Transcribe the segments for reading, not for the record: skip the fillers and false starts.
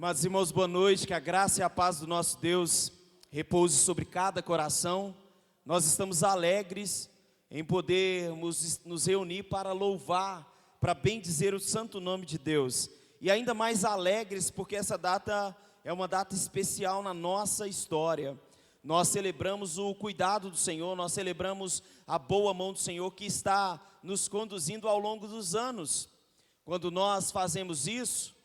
Amados irmãos, boa noite, que a graça e a paz do nosso Deus repouse sobre cada coração. Nós estamos alegres em podermos nos reunir para louvar, para bendizer o santo nome de Deus. E ainda mais alegres porque essa data é uma data especial na nossa história. Nós celebramos o cuidado do Senhor, nós celebramos a boa mão do Senhor que está nos conduzindo ao longo dos anos. Quando nós fazemos isso,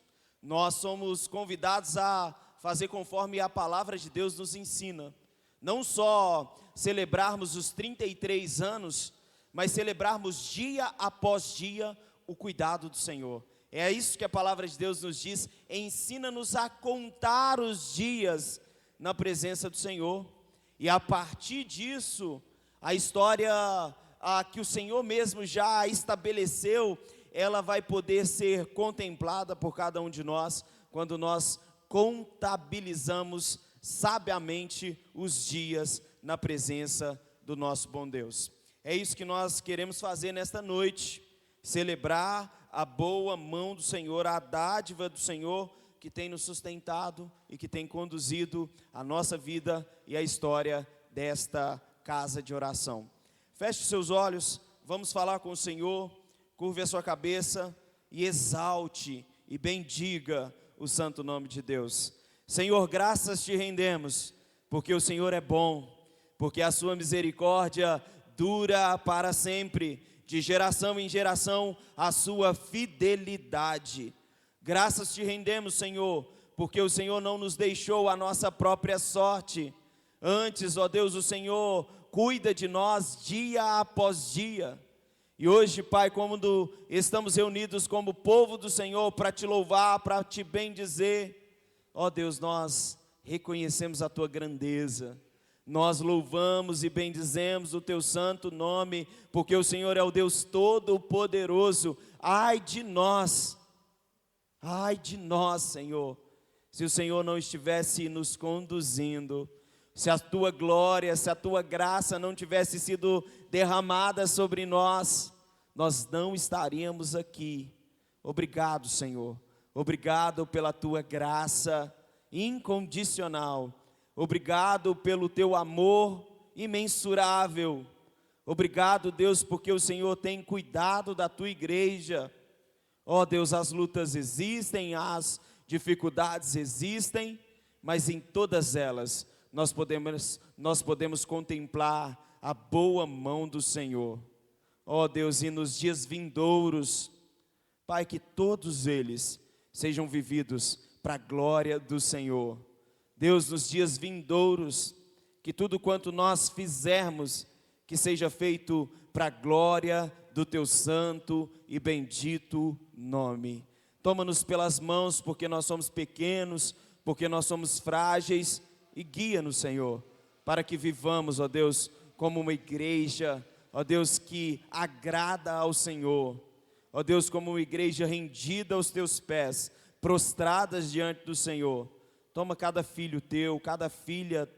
nós somos convidados a fazer conforme a palavra de Deus nos ensina. Não só celebrarmos os 33 anos, mas celebrarmos dia após dia o cuidado do Senhor. É isso que a palavra de Deus nos diz: ensina-nos a contar os dias na presença do Senhor. E a partir disso, a história que o Senhor mesmo já estabeleceu, ela vai poder ser contemplada por cada um de nós, quando nós contabilizamos sabiamente os dias na presença do nosso bom Deus. É isso que nós queremos fazer nesta noite, celebrar a boa mão do Senhor, a dádiva do Senhor, que tem nos sustentado e que tem conduzido a nossa vida e a história desta casa de oração. Feche os seus olhos, vamos falar com o Senhor. Curve a sua cabeça e exalte e bendiga o santo nome de Deus. Senhor, graças te rendemos, porque o Senhor é bom, porque a sua misericórdia dura para sempre, de geração em geração a sua fidelidade. Graças te rendemos, Senhor, porque o Senhor não nos deixou a nossa própria sorte. Antes, ó Deus, o Senhor cuida de nós dia após dia. E hoje, Pai, quando estamos reunidos como povo do Senhor para te louvar, para te bendizer, ó Deus, nós reconhecemos a tua grandeza, nós louvamos e bendizemos o teu santo nome, porque o Senhor é o Deus todo-poderoso. Ai de nós, Senhor, se o Senhor não estivesse nos conduzindo, se a tua glória, se a tua graça não tivesse sido derramada sobre nós, nós não estaríamos aqui. Obrigado, Senhor. Obrigado pela tua graça incondicional. Obrigado pelo teu amor imensurável. Obrigado, Deus, porque o Senhor tem cuidado da tua igreja. Ó Deus, as lutas existem, as dificuldades existem, mas em todas elas nós podemos contemplar a boa mão do Senhor. Ó Deus, e nos dias vindouros, Pai, que todos eles sejam vividos para a glória do Senhor. Deus, nos dias vindouros, que tudo quanto nós fizermos, que seja feito para a glória do teu santo e bendito nome. Toma-nos pelas mãos, porque nós somos pequenos, porque nós somos frágeis, e guia-nos, Senhor, para que vivamos, ó Deus, como uma igreja, ó Deus, que agrada ao Senhor, ó Deus, como uma igreja rendida aos teus pés, prostradas diante do Senhor. Toma cada filho teu, cada filha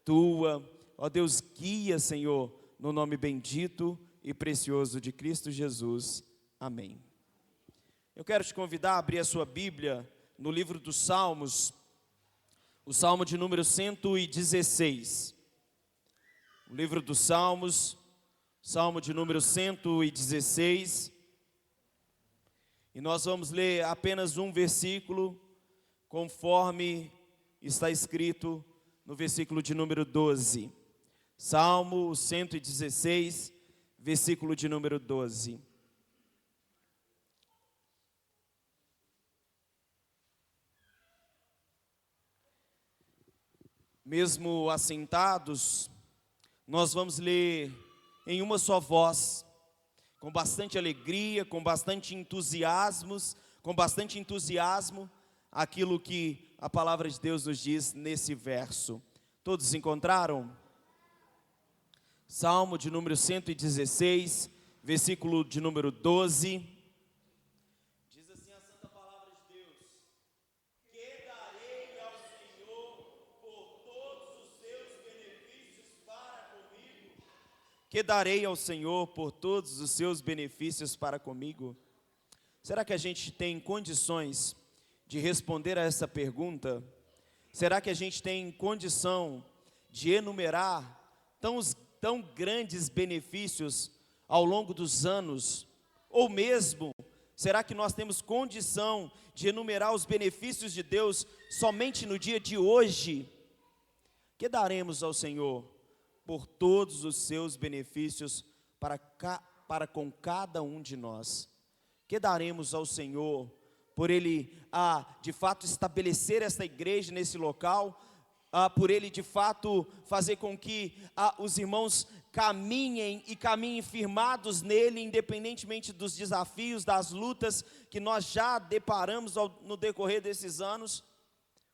tua, ó Deus, guia, Senhor, no nome bendito e precioso de Cristo Jesus. Amém. Eu quero te convidar a abrir a sua Bíblia no livro dos Salmos, o Salmo de número 116. O livro dos Salmos, Salmo de número 116. E nós vamos ler apenas um versículo, conforme está escrito no versículo de número 12. Salmo 116, versículo de número 12. Mesmo assentados, nós vamos ler em uma só voz, com bastante alegria, com bastante entusiasmo, aquilo que a palavra de Deus nos diz nesse verso. Todos encontraram? Salmo de número 116, versículo de número 12. Diz assim a santa palavra de Deus: que darei ao Senhor por todos os seus benefícios para comigo? Que darei ao Senhor por todos os seus benefícios para comigo? Será que a gente tem condições de responder a essa pergunta, será que a gente tem condição de enumerar tão grandes benefícios ao longo dos anos? Ou mesmo, será que nós temos condição de enumerar os benefícios de Deus somente no dia de hoje? Que daremos ao Senhor por todos os seus benefícios para com cada um de nós? Que daremos ao Senhor por Ele, de fato, estabelecer esta igreja nesse local, por Ele, de fato, fazer com que os irmãos caminhem firmados nele, independentemente dos desafios, das lutas que nós já deparamos no decorrer desses anos?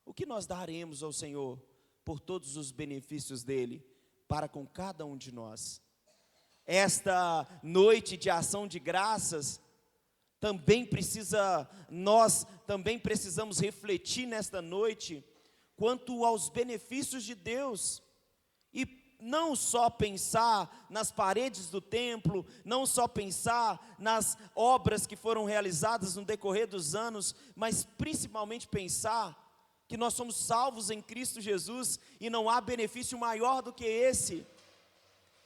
O que nós daremos ao Senhor por todos os benefícios dele para com cada um de nós? Esta noite de ação de graças, nós também precisamos refletir nesta noite quanto aos benefícios de Deus, e não só pensar nas paredes do templo, não só pensar nas obras que foram realizadas no decorrer dos anos, mas principalmente pensar que nós somos salvos em Cristo Jesus, e não há benefício maior do que esse.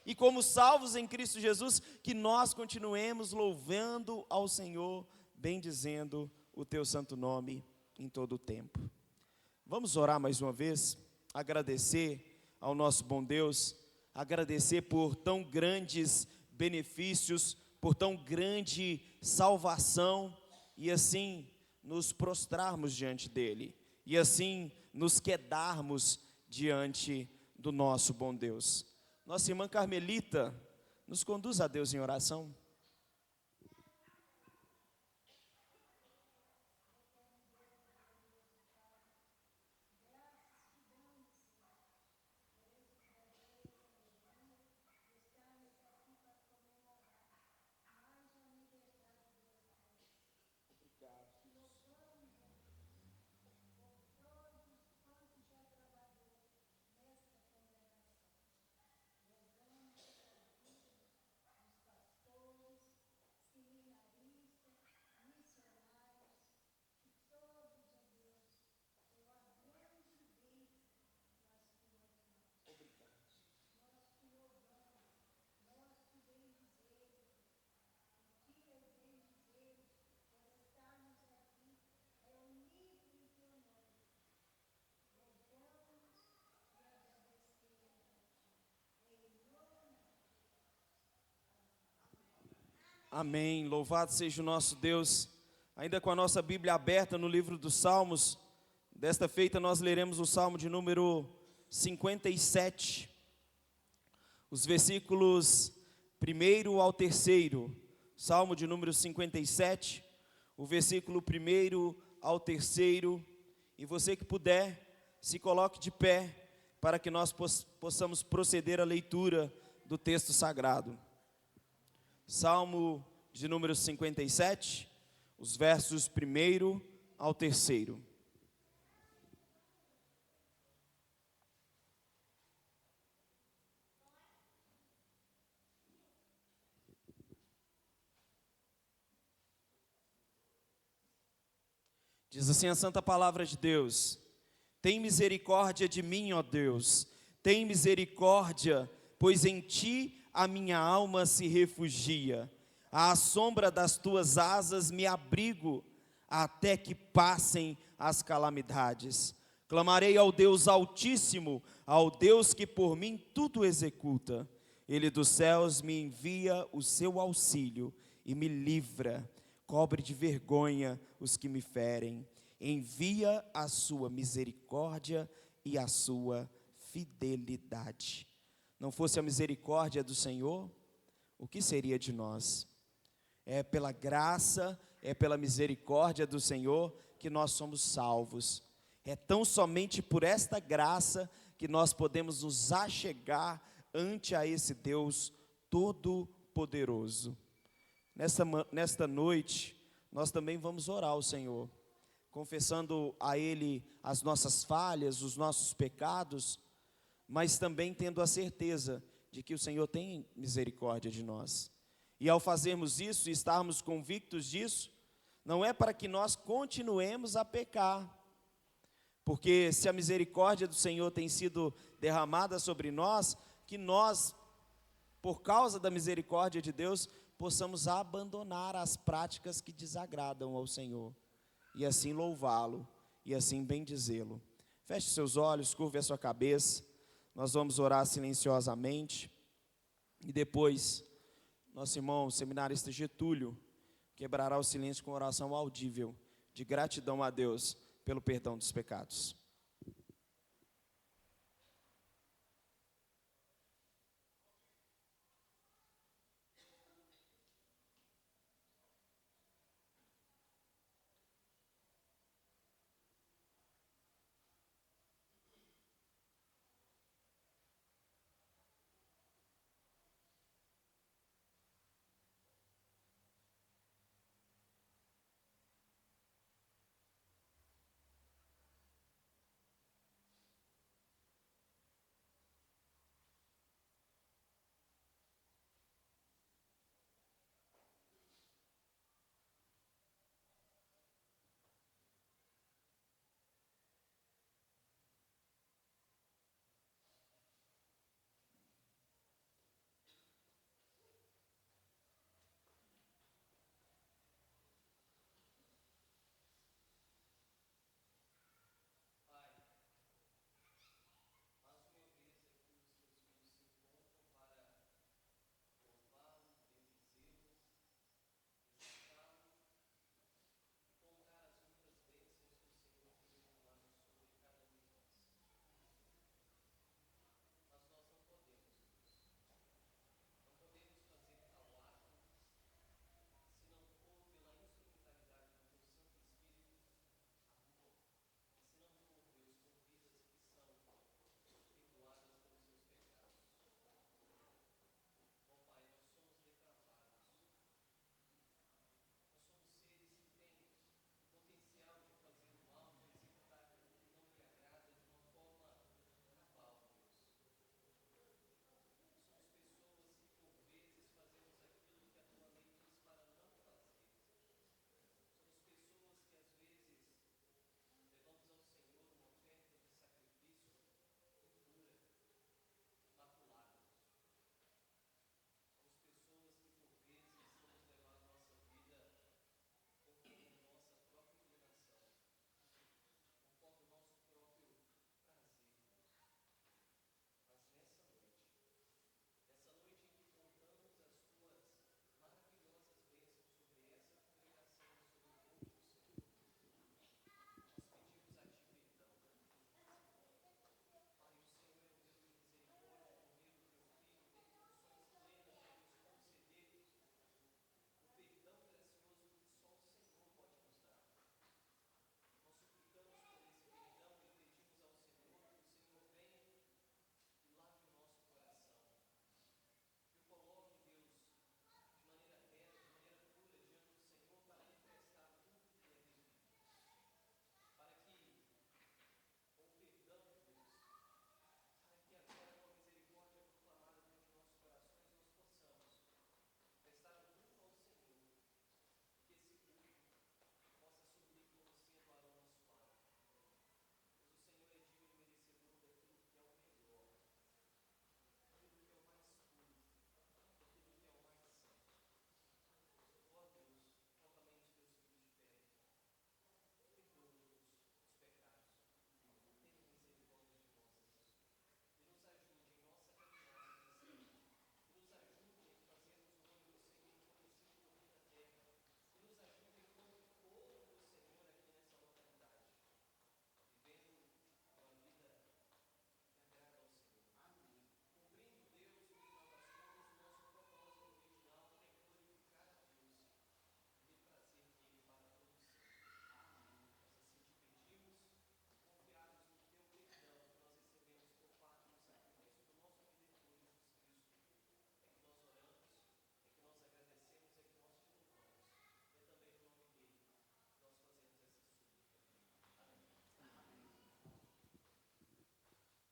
E como salvos em Cristo Jesus, que nós continuemos louvando ao Senhor, bendizendo o teu santo nome em todo o tempo. Vamos orar mais uma vez, agradecer ao nosso bom Deus, agradecer por tão grandes benefícios, por tão grande salvação, e assim nos prostrarmos diante dele, e assim nos quedarmos diante do nosso bom Deus. Nossa irmã Carmelita nos conduz a Deus em oração. Amém, louvado seja o nosso Deus. Ainda com a nossa Bíblia aberta no livro dos Salmos, desta feita nós leremos o Salmo de número 57, os versículos 1 ao 3º, Salmo de número 57, o versículo 1 ao 3º, e você que puder, se coloque de pé, para que nós possamos proceder à leitura do texto sagrado. Salmo de número 57, os versos 1 ao 3º. Diz assim a santa palavra de Deus: tem misericórdia de mim, ó Deus, tem misericórdia, pois em ti a minha alma se refugia. À sombra das tuas asas me abrigo, até que passem as calamidades. Clamarei ao Deus Altíssimo, ao Deus que por mim tudo executa. Ele dos céus me envia o seu auxílio e me livra. Cobre de vergonha os que me ferem. Envia a sua misericórdia e a sua fidelidade. Não fosse a misericórdia do Senhor, o que seria de nós? É pela graça, é pela misericórdia do Senhor que nós somos salvos. É tão somente por esta graça que nós podemos nos achegar ante a esse Deus Todo-Poderoso. Nesta noite, nós também vamos orar ao Senhor, confessando a Ele as nossas falhas, os nossos pecados, mas também tendo a certeza de que o Senhor tem misericórdia de nós. E ao fazermos isso e estarmos convictos disso, não é para que nós continuemos a pecar, porque se a misericórdia do Senhor tem sido derramada sobre nós, que nós, por causa da misericórdia de Deus, possamos abandonar as práticas que desagradam ao Senhor, e assim louvá-lo, e assim bendizê-lo. Feche seus olhos, curve a sua cabeça, nós vamos orar silenciosamente, e depois, nosso irmão seminarista Getúlio quebrará o silêncio com oração audível, de gratidão a Deus pelo perdão dos pecados.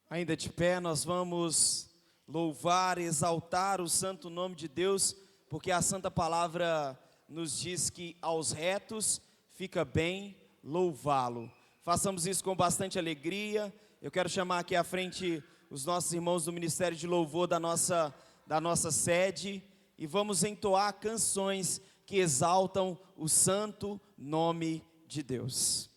Ainda de pé, nós vamos louvar, exaltar o santo nome de Deus, porque a santa palavra nos diz que aos retos fica bem louvá-lo. Façamos isso com bastante alegria. Eu quero chamar aqui à frente os nossos irmãos do Ministério de Louvor da nossa sede e vamos entoar canções que exaltam o santo nome de Deus.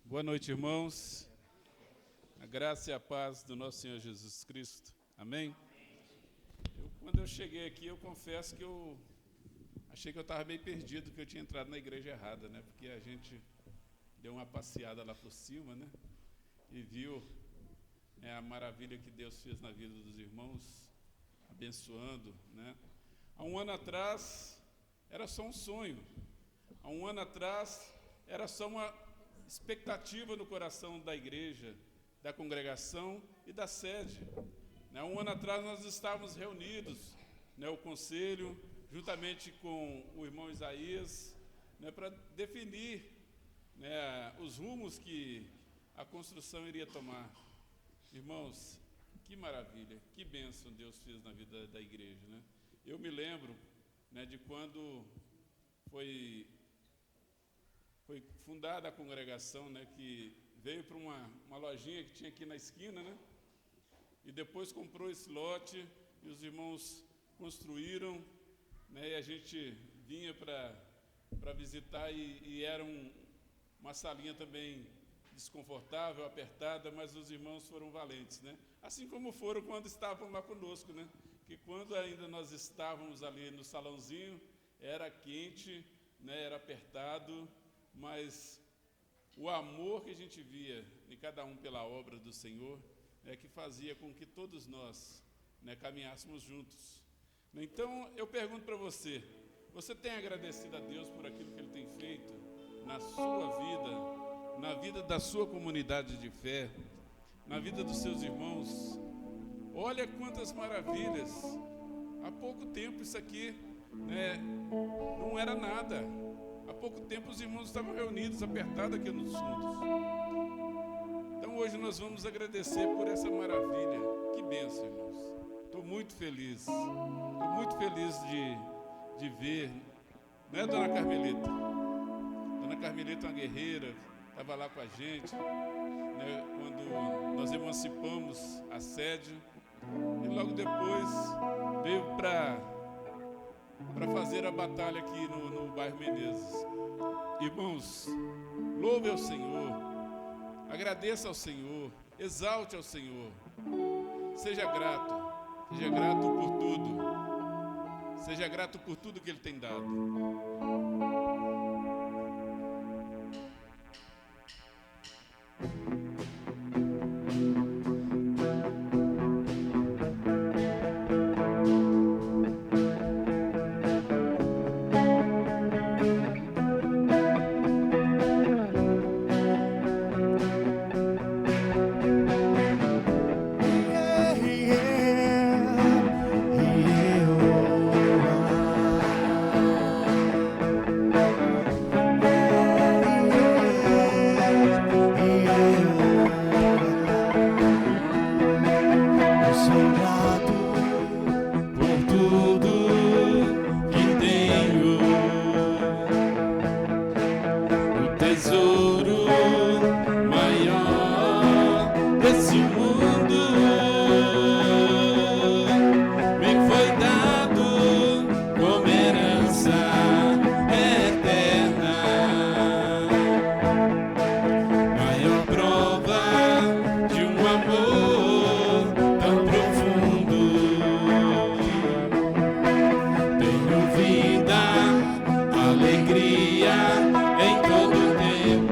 Boa noite, irmãos. A graça e a paz do nosso Senhor Jesus Cristo. Amém? Quando eu cheguei aqui, eu confesso que eu achei que eu estava meio perdido, que eu tinha entrado na igreja errada, né? Porque a gente deu uma passeada lá por cima, né? E viu a maravilha que Deus fez na vida dos irmãos, abençoando, né? Há um ano atrás, era só um sonho. Há um ano atrás, era só uma expectativa no coração da igreja, da congregação e da sede. Um ano atrás nós estávamos reunidos, o conselho, juntamente com o irmão Isaías, para definir os rumos que a construção iria tomar. Irmãos, que maravilha, que bênção Deus fez na vida da igreja. Eu me lembro de quando foi fundada a congregação, que veio para uma lojinha que tinha aqui na esquina, e depois comprou esse lote, e os irmãos construíram, e a gente vinha para visitar, e era uma salinha também desconfortável, apertada, mas os irmãos foram valentes, assim como foram quando estavam lá conosco, que quando ainda nós estávamos ali no salãozinho, era quente, era apertado, mas o amor que a gente via em cada um pela obra do Senhor que fazia com que todos nós caminhássemos juntos. Então, eu pergunto para você tem agradecido a Deus por aquilo que Ele tem feito na sua vida, na vida da sua comunidade de fé, na vida dos seus irmãos? Olha quantas maravilhas! Há pouco tempo isso aqui não era nada. Há pouco tempo os irmãos estavam reunidos, apertados aqui nos fundos. Então hoje nós vamos agradecer por essa maravilha. Que bênção, irmãos. Estou muito feliz. Estou muito feliz de ver. Não é, dona Carmelita? Dona Carmelita é uma guerreira, estava lá com a gente, quando nós emancipamos a sede. E logo depois veio para fazer a batalha aqui no bairro Menezes. Irmãos, louve ao Senhor, agradeça ao Senhor, exalte ao Senhor, seja grato por tudo, seja grato por tudo que Ele tem dado. Alegria em todo tempo.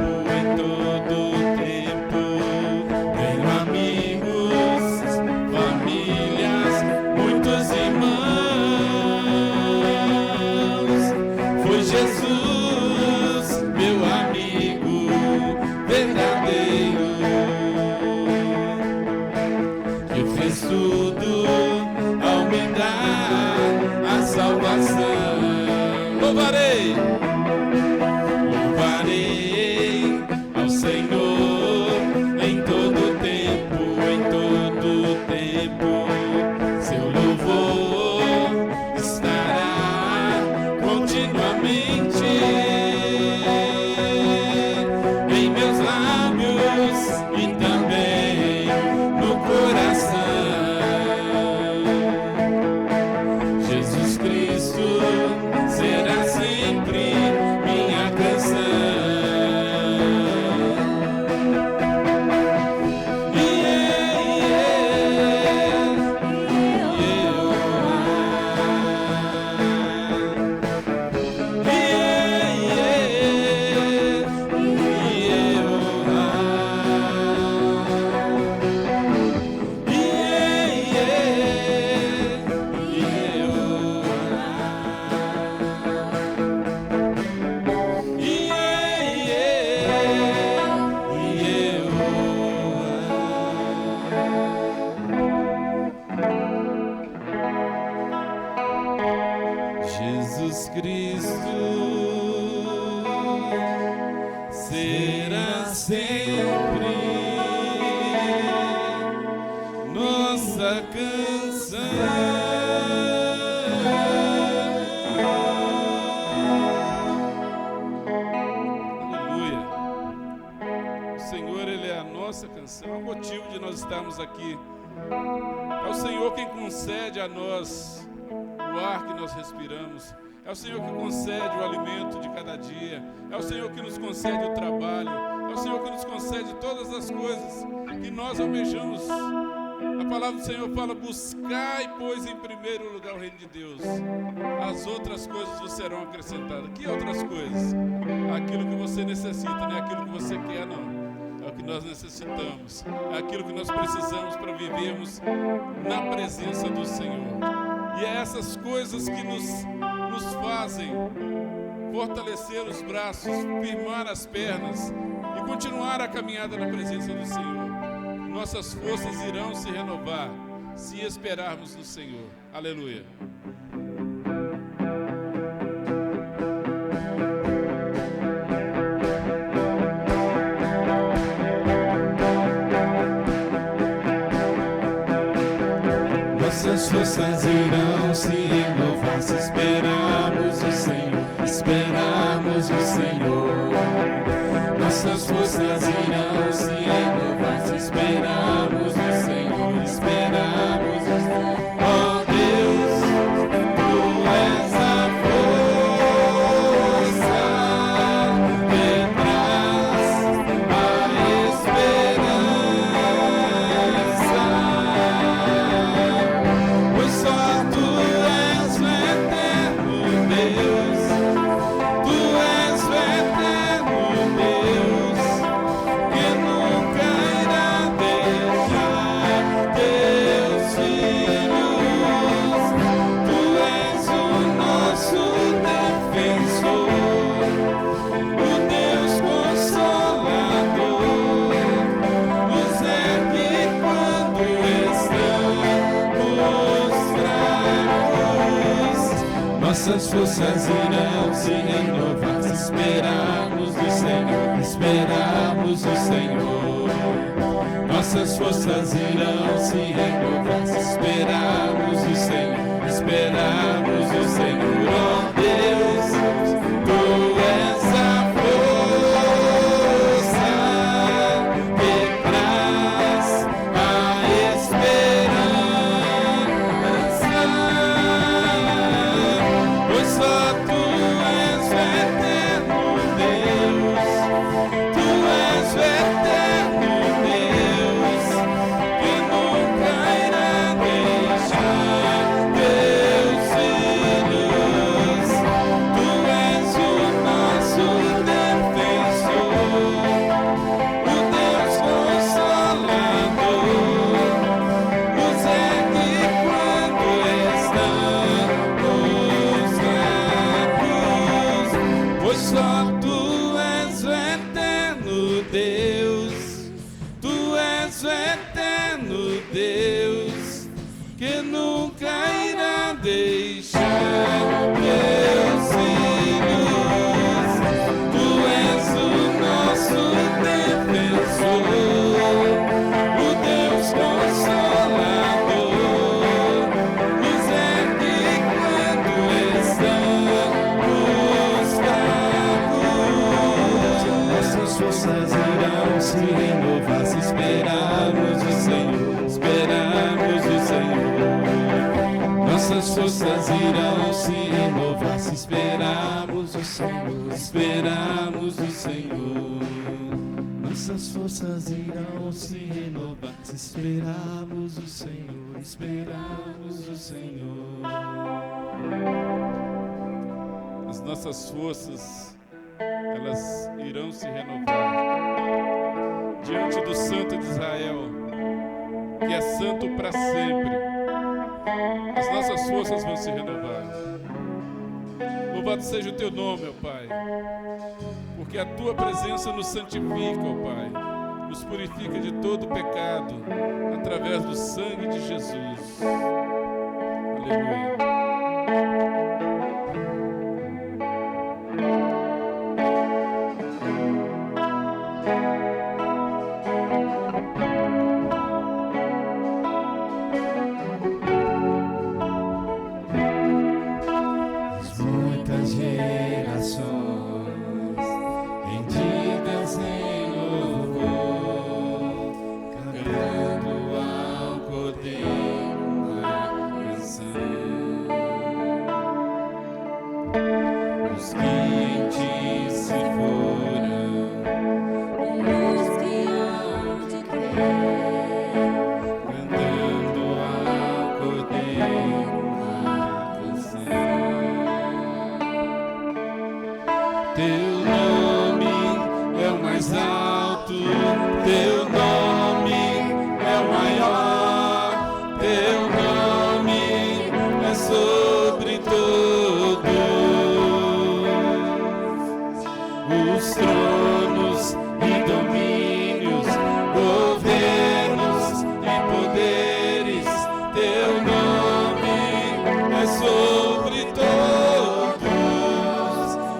nossa canção, é o motivo de nós estarmos aqui. É o Senhor quem concede a nós o ar que nós respiramos. É o Senhor que concede o alimento de cada dia. É o Senhor que nos concede o trabalho. É o Senhor que nos concede todas as coisas que nós almejamos. A palavra do Senhor fala: buscai, pois, em primeiro lugar o reino de Deus. As outras coisas vos serão acrescentadas. Que outras coisas? Aquilo que você necessita, não é aquilo que você quer, não. É o que nós necessitamos. É aquilo que nós precisamos para vivermos na presença do Senhor. E é essas coisas que nos fazem fortalecer os braços, firmar as pernas e continuar a caminhada na presença do Senhor. Nossas forças irão se renovar se esperarmos no Senhor. Aleluia. Nossas forças irão se renovar se esperarmos o Senhor, esperarmos o Senhor. Nossas forças irão se renovar se esperarmos o Senhor, esperarmos o Senhor. Oh Deus, Tu és a força que traz a esperança. Pois só Tu és o eterno Deus, Tu és o eterno Deus, que nunca irá deixar Teus filhos. Tu és o nosso defensor, o Deus Consolador, nos ergue quando estamos fracos. Nossas forças irão se renovar se esperarmos do Senhor, esperarmos o Senhor. Nossas forças irão se renovar se esperarmos o Senhor, esperarmos o Senhor. Oh Deus, Tu és a força que traz a esperança. Pois só Tu és o eterno Deus, Tu és o eterno Deus, que nunca irá deixar Teus filhos. Tu és o nosso defensor, o Deus Consolador, nos ergue quando estamos fracos. Pois só Tu és o eterno Deus, Tu és o eterno Deus, que nunca irá deixar Teus filhos. Tu és o nosso defensor, o Deus Consolador, nos ergue quando estamos fracos. Nossas forças irão se renovar se esperarmos o Senhor, esperarmos o Senhor. Nossas forças irão se renovar se esperarmos o Senhor, esperarmos o Senhor. Nossas forças irão se renovar se esperarmos o Senhor, esperarmos o Senhor. As nossas forças, elas irão se renovar diante do Santo de Israel, que é santo para sempre. As nossas forças vão se renovar. Louvado seja o Teu nome, ó Pai, porque a Tua presença nos santifica, ó Pai, nos purifica de todo pecado, através do sangue de Jesus. Aleluia. Muitas gerações rendidas em louvor Teu nome é o mais alto, teu nome é o maior, teu nome é sobre todos os tronos e domínios, governos e poderes. Teu nome é sobre todos,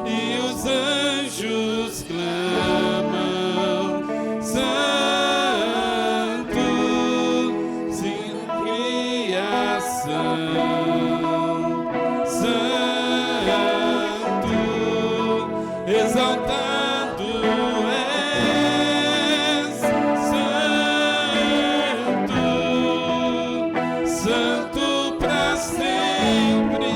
e os anjos clamam: Santo, sem criação, Santo, exaltado és, Santo, Santo para sempre.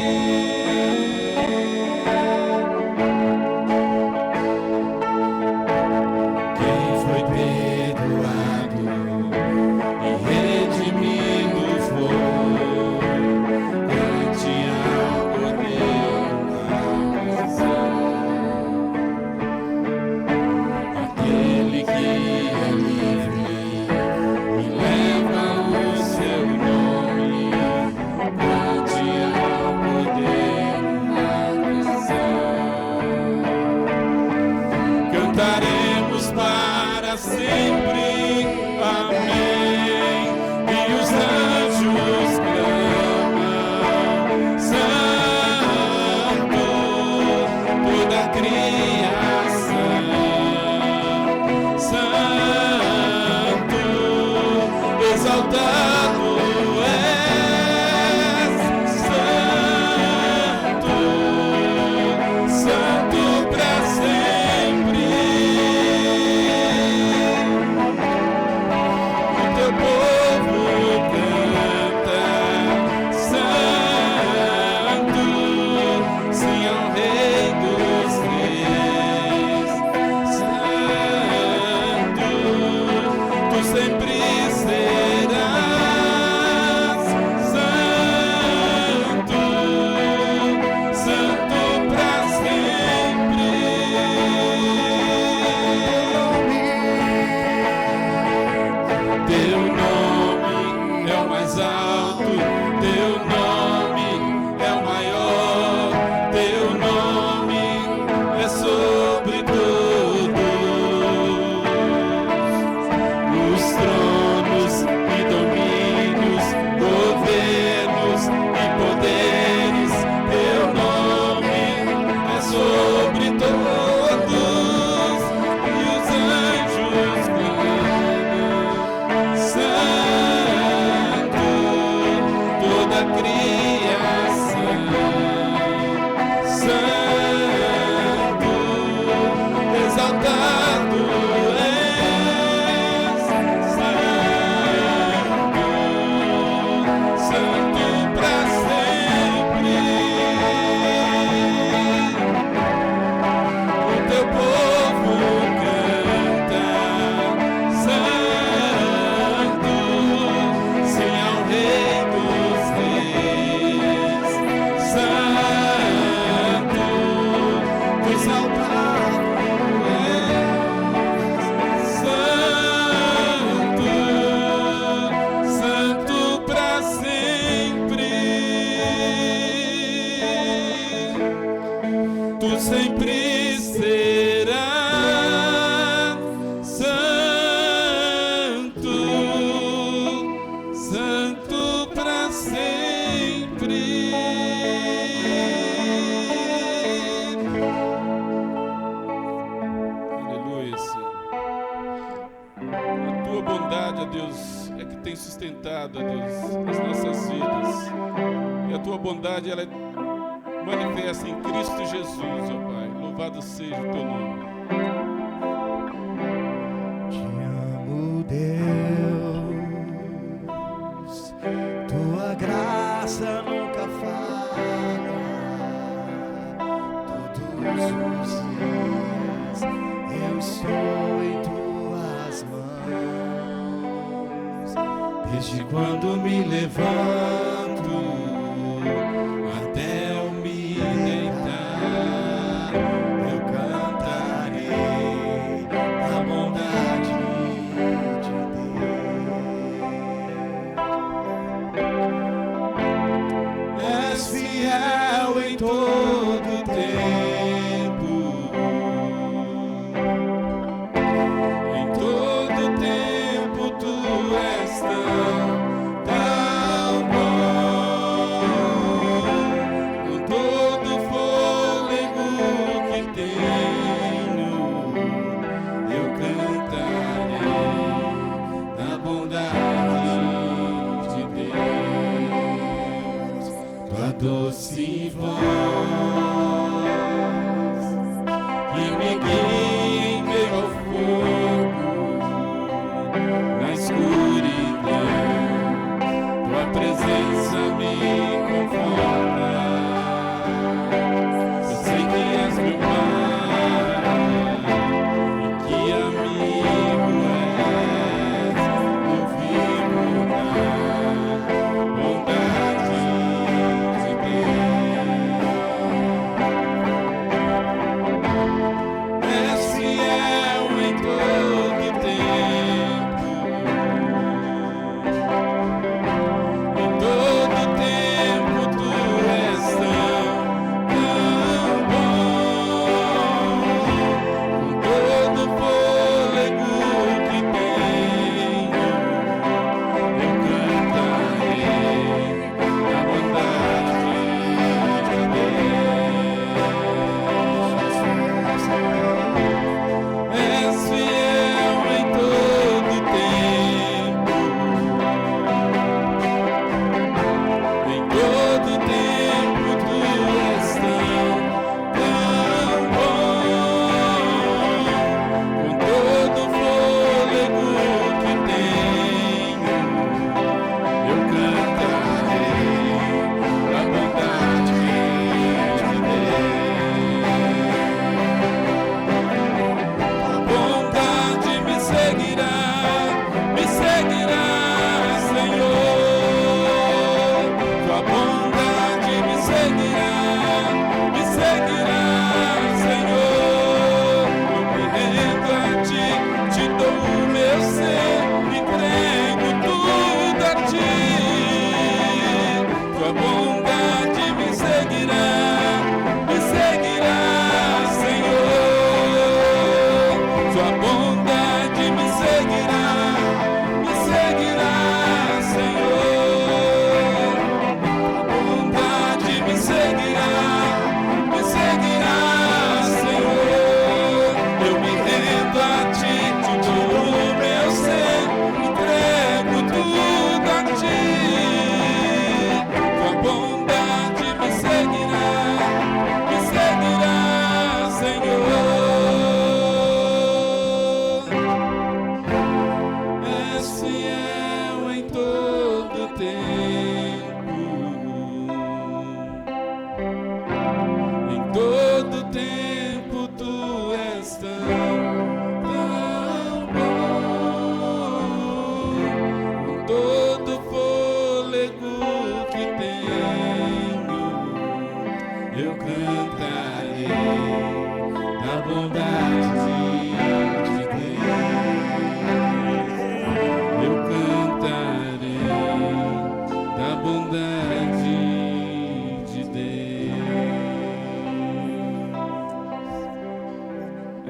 Quem foi perdoado e redimido foi, ante ao poder da razão. Aquele que é livre e leva o seu nome, ante ao poder da razão. Cantaremos para sempre, amém. E os anjos clamam: Santo, toda a criação, Santo, exaltado és, Santo, Santo para sempre. O teu povo canta: Santo, sim ao Rei dos Reis, Santo, tu sempre serás, Santo, Santo para sempre. Teu nome é o mais alto, teu nome é o maior, teu nome é sobre todos os tronos e domínios, governos e poderes. Teu nome é sobre todos, e os anjos clamam: Santo, toda a criação, Santo, exaltado és, Santo, Santo para sempre. O teu povo canta: Santo, sim ao Rei dos Reis, Santo, tu exaltado és, Santo, Santo para sempre. Tu sempre serás santo, santo para sempre. Aleluia, Senhor. A tua bondade, ó Deus, é que tem sustentado, ó Deus, as nossas vidas. E a tua bondade, ela manifesta em Cristo Jesus, ó Pai. Louvado seja o teu nome. Te amo, Deus, tua graça nunca falha. Todos os dias eu estou em tuas mãos. Desde quando me levanto até eu me deitar, eu canto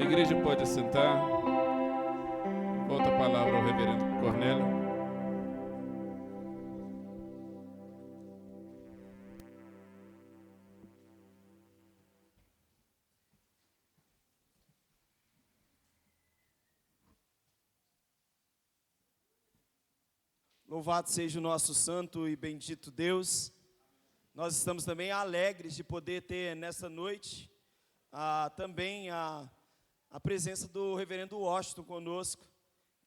A igreja pode assentar. Volta a palavra ao reverendo Cornélio. Louvado seja o nosso santo e bendito Deus. Nós estamos também alegres de poder ter nessa noite também a presença do reverendo Washington conosco,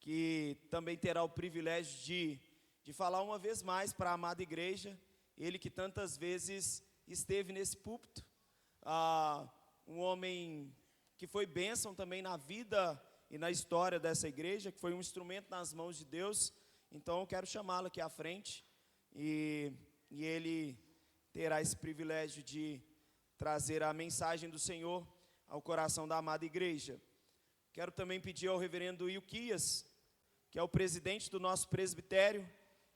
que também terá o privilégio de falar uma vez mais para a amada igreja, ele que tantas vezes esteve nesse púlpito, um homem que foi bênção também na vida e na história dessa igreja, que foi um instrumento nas mãos de Deus. Então eu quero chamá-lo aqui à frente e ele terá esse privilégio de trazer a mensagem do Senhor ao coração da amada igreja. Quero também pedir ao reverendo Ilquias, que é o presidente do nosso presbitério,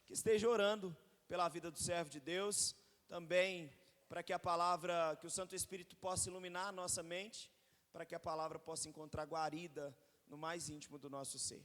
que esteja orando pela vida do servo de Deus, também para que a palavra, que o Santo Espírito possa iluminar a nossa mente, para que a palavra possa encontrar guarida no mais íntimo do nosso ser.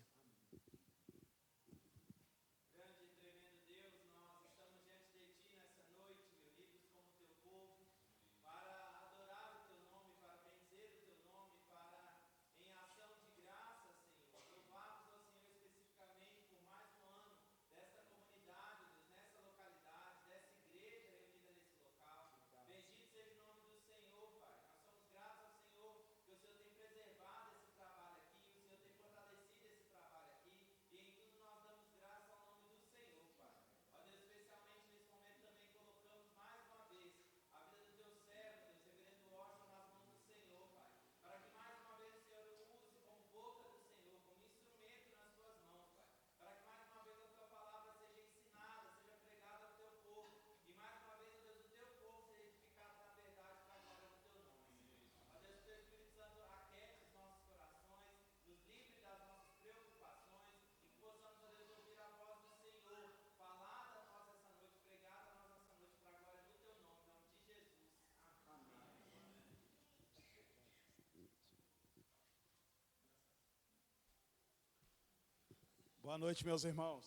Boa noite, meus irmãos.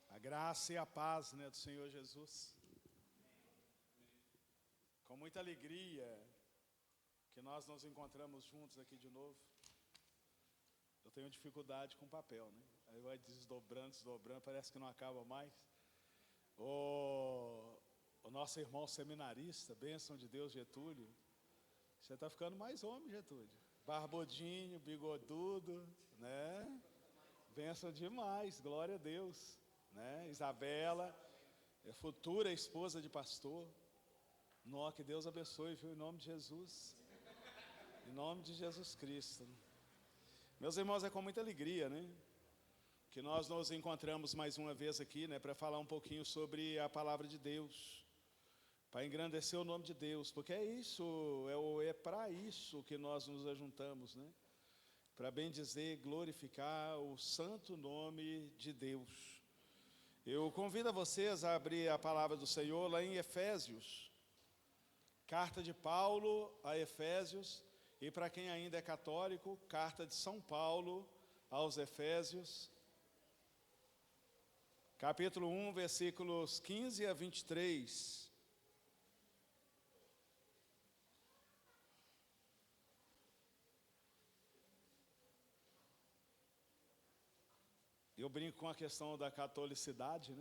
A graça e a paz, do Senhor Jesus. Com muita alegria que nós nos encontramos juntos aqui de novo. Eu tenho dificuldade com papel, Aí vai desdobrando, parece que não acaba mais. O nosso irmão seminarista, bênção de Deus, Getúlio. Você está ficando mais homem, Getúlio. Barbudinho, bigodudo, Bênção demais, glória a Deus, Isabela, futura esposa de pastor. Que Deus abençoe, viu? Em nome de Jesus. Em nome de Jesus Cristo. Meus irmãos, é com muita alegria, que nós nos encontramos mais uma vez aqui, para falar um pouquinho sobre a palavra de Deus, para engrandecer o nome de Deus, porque é isso, é para isso que nós nos ajuntamos, para bem dizer, glorificar o santo nome de Deus. Eu convido a vocês a abrir a palavra do Senhor lá em Efésios, carta de Paulo a Efésios, e para quem ainda é católico, carta de São Paulo aos Efésios, capítulo 1, versículos 15 a 23. Eu brinco com a questão da catolicidade,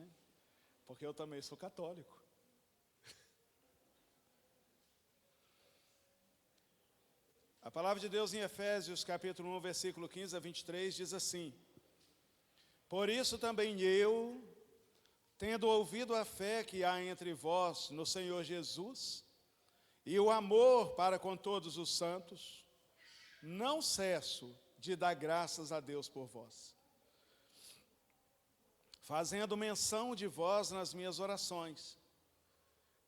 porque eu também sou católico. A palavra de Deus em Efésios, capítulo 1, versículo 15 a 23, diz assim: Por isso também eu, tendo ouvido a fé que há entre vós no Senhor Jesus, e o amor para com todos os santos, não cesso de dar graças a Deus por vós, fazendo menção de vós nas minhas orações,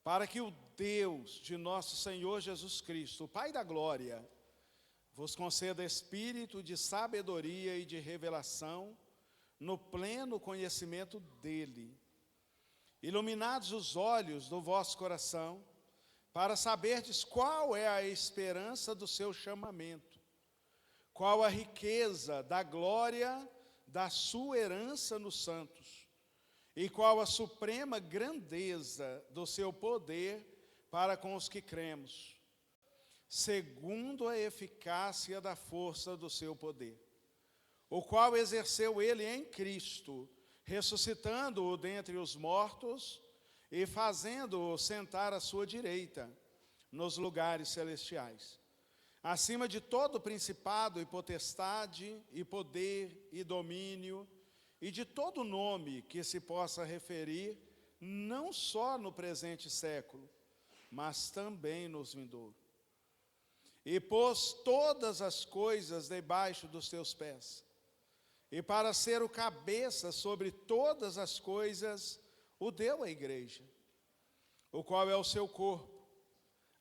para que o Deus de nosso Senhor Jesus Cristo, o Pai da glória, vos conceda espírito de sabedoria e de revelação, no pleno conhecimento dEle, iluminados os olhos do vosso coração, para saberdes qual é a esperança do seu chamamento, qual a riqueza da glória da sua herança nos santos, e qual a suprema grandeza do seu poder para com os que cremos, segundo a eficácia da força do seu poder, o qual exerceu ele em Cristo, ressuscitando-o dentre os mortos e fazendo-o sentar à sua direita, nos lugares celestiais, acima de todo principado e potestade, e poder, e domínio, e de todo nome que se possa referir, não só no presente século, mas também nos vindouros. E pôs todas as coisas debaixo dos teus pés, e para ser o cabeça sobre todas as coisas, o deu à igreja, o qual é o seu corpo,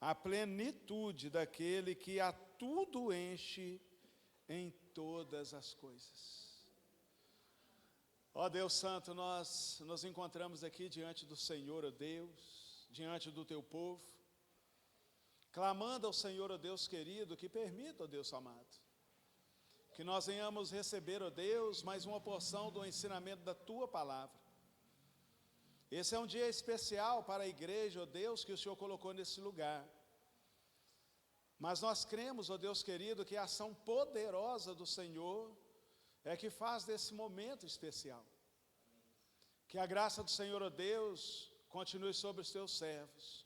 a plenitude daquele que a tudo enche em todas as coisas. Ó Deus Santo, nós nos encontramos aqui diante do Senhor, ó Deus, diante do teu povo, clamando ao Senhor, ó Deus querido, que permita, ó Deus amado, que nós venhamos receber, ó Deus, mais uma porção do ensinamento da tua palavra. Esse é um dia especial para a igreja, ó Deus, que o Senhor colocou nesse lugar. Mas nós cremos, ó Deus querido, que a ação poderosa do Senhor é que faz desse momento especial. Que a graça do Senhor, ó Deus, continue sobre os teus servos.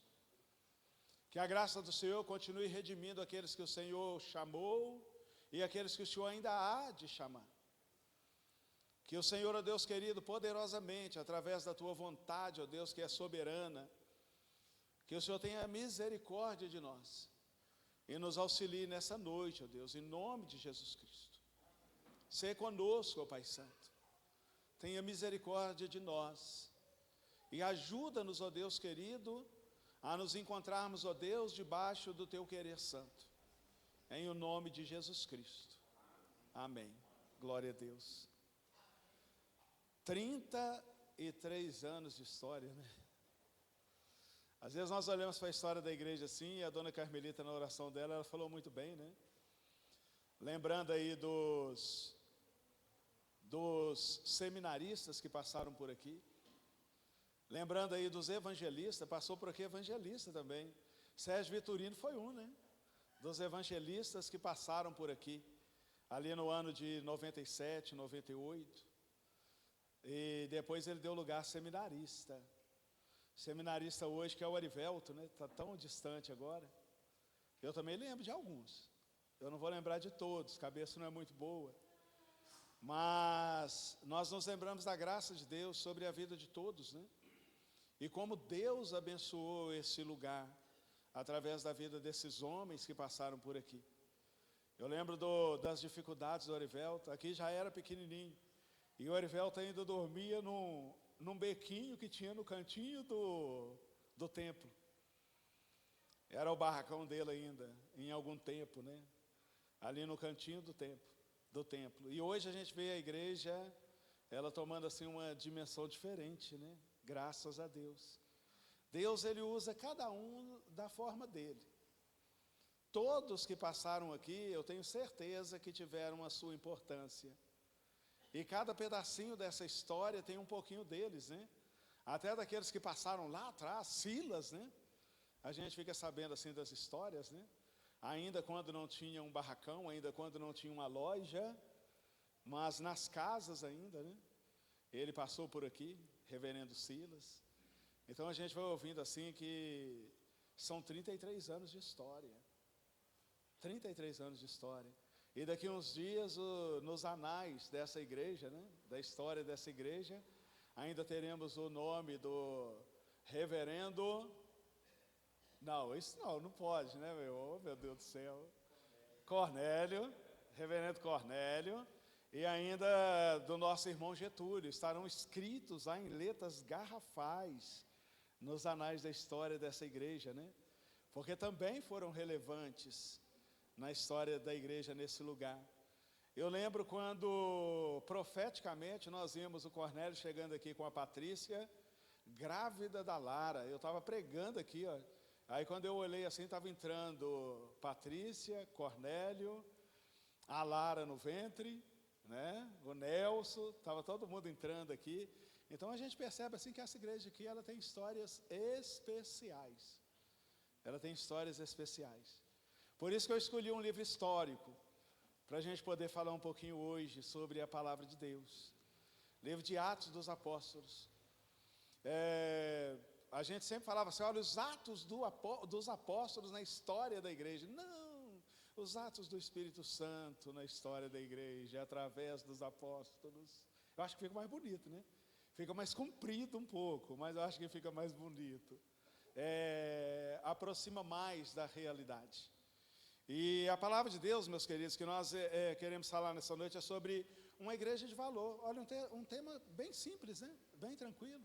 Que a graça do Senhor continue redimindo aqueles que o Senhor chamou e aqueles que o Senhor ainda há de chamar. Que o Senhor, ó Deus querido, poderosamente, através da tua vontade, ó Deus, que é soberana, que o Senhor tenha misericórdia de nós e nos auxilie nessa noite, ó Deus, em nome de Jesus Cristo. Sê conosco, ó Pai Santo. Tenha misericórdia de nós e ajuda-nos, ó Deus querido, a nos encontrarmos, ó Deus, debaixo do teu querer santo. Em o nome de Jesus Cristo. Amém. Glória a Deus. 33 anos de história, né? Às vezes nós olhamos para a história da igreja assim, e a dona Carmelita, na oração dela, ela falou muito bem, né? Lembrando aí dos seminaristas que passaram por aqui. Lembrando aí dos evangelistas, passou por aqui evangelista também. Sérgio Vitorino foi um, né? Dos evangelistas que passaram por aqui, ali no ano de 97, 98. E depois ele deu lugar a seminarista. Seminarista hoje que é o Arivelto, né? Está tão distante agora. Eu também lembro de alguns. Eu não vou lembrar de todos, cabeça não é muito boa. Mas nós nos lembramos da graça de Deus sobre a vida de todos, né? E como Deus abençoou esse lugar através da vida desses homens que passaram por aqui. Eu lembro das dificuldades do Arivelto. Aqui já era pequenininho. E o Arivelto ainda dormia num bequinho que tinha no cantinho do templo. Era o barracão dele ainda, em algum tempo, né? Ali no cantinho do templo. E hoje a gente vê a igreja, ela tomando assim uma dimensão diferente, né? Graças a Deus. Deus, ele usa cada um da forma dele. Todos que passaram aqui, eu tenho certeza que tiveram a sua importância. E cada pedacinho dessa história tem um pouquinho deles, né? Até daqueles que passaram lá atrás, Silas, né? A gente fica sabendo assim das histórias, né? Ainda quando não tinha um barracão, ainda quando não tinha uma loja, mas nas casas ainda, né? Ele passou por aqui, reverendo Silas. Então a gente vai ouvindo assim que são 33 anos de história. 33 anos de história. E daqui uns dias, nos anais dessa igreja, né, da história dessa igreja, ainda teremos o nome do reverendo... Não, isso não pode, né, oh, meu Deus do céu. Cornélio, reverendo Cornélio, e ainda do nosso irmão Getúlio. Estarão escritos lá em letras garrafais nos anais da história dessa igreja, né? Porque também foram relevantes na história da igreja nesse lugar. Eu lembro quando, profeticamente, nós vimos o Cornélio chegando aqui com a Patrícia, grávida da Lara. Eu estava pregando aqui, ó, Aí quando eu olhei assim, estava entrando Patrícia, Cornélio, a Lara no ventre, né? O Nelson, estava todo mundo entrando aqui. Então a gente percebe assim que essa igreja aqui, ela tem histórias especiais. Ela tem histórias especiais. Por isso que eu escolhi um livro histórico, para a gente poder falar um pouquinho hoje sobre a palavra de Deus. Livro de Atos dos Apóstolos. A gente sempre falava assim, olha, os atos dos apóstolos na história da igreja. Não, os atos do Espírito Santo na história da igreja, através dos apóstolos. Eu acho que fica mais bonito, né? Fica mais comprido um pouco, mas eu acho que fica mais bonito. Aproxima mais da realidade. E a palavra de Deus, meus queridos, que nós queremos falar nessa noite é sobre uma igreja de valor. Olha, um tema bem simples, né? Bem tranquilo.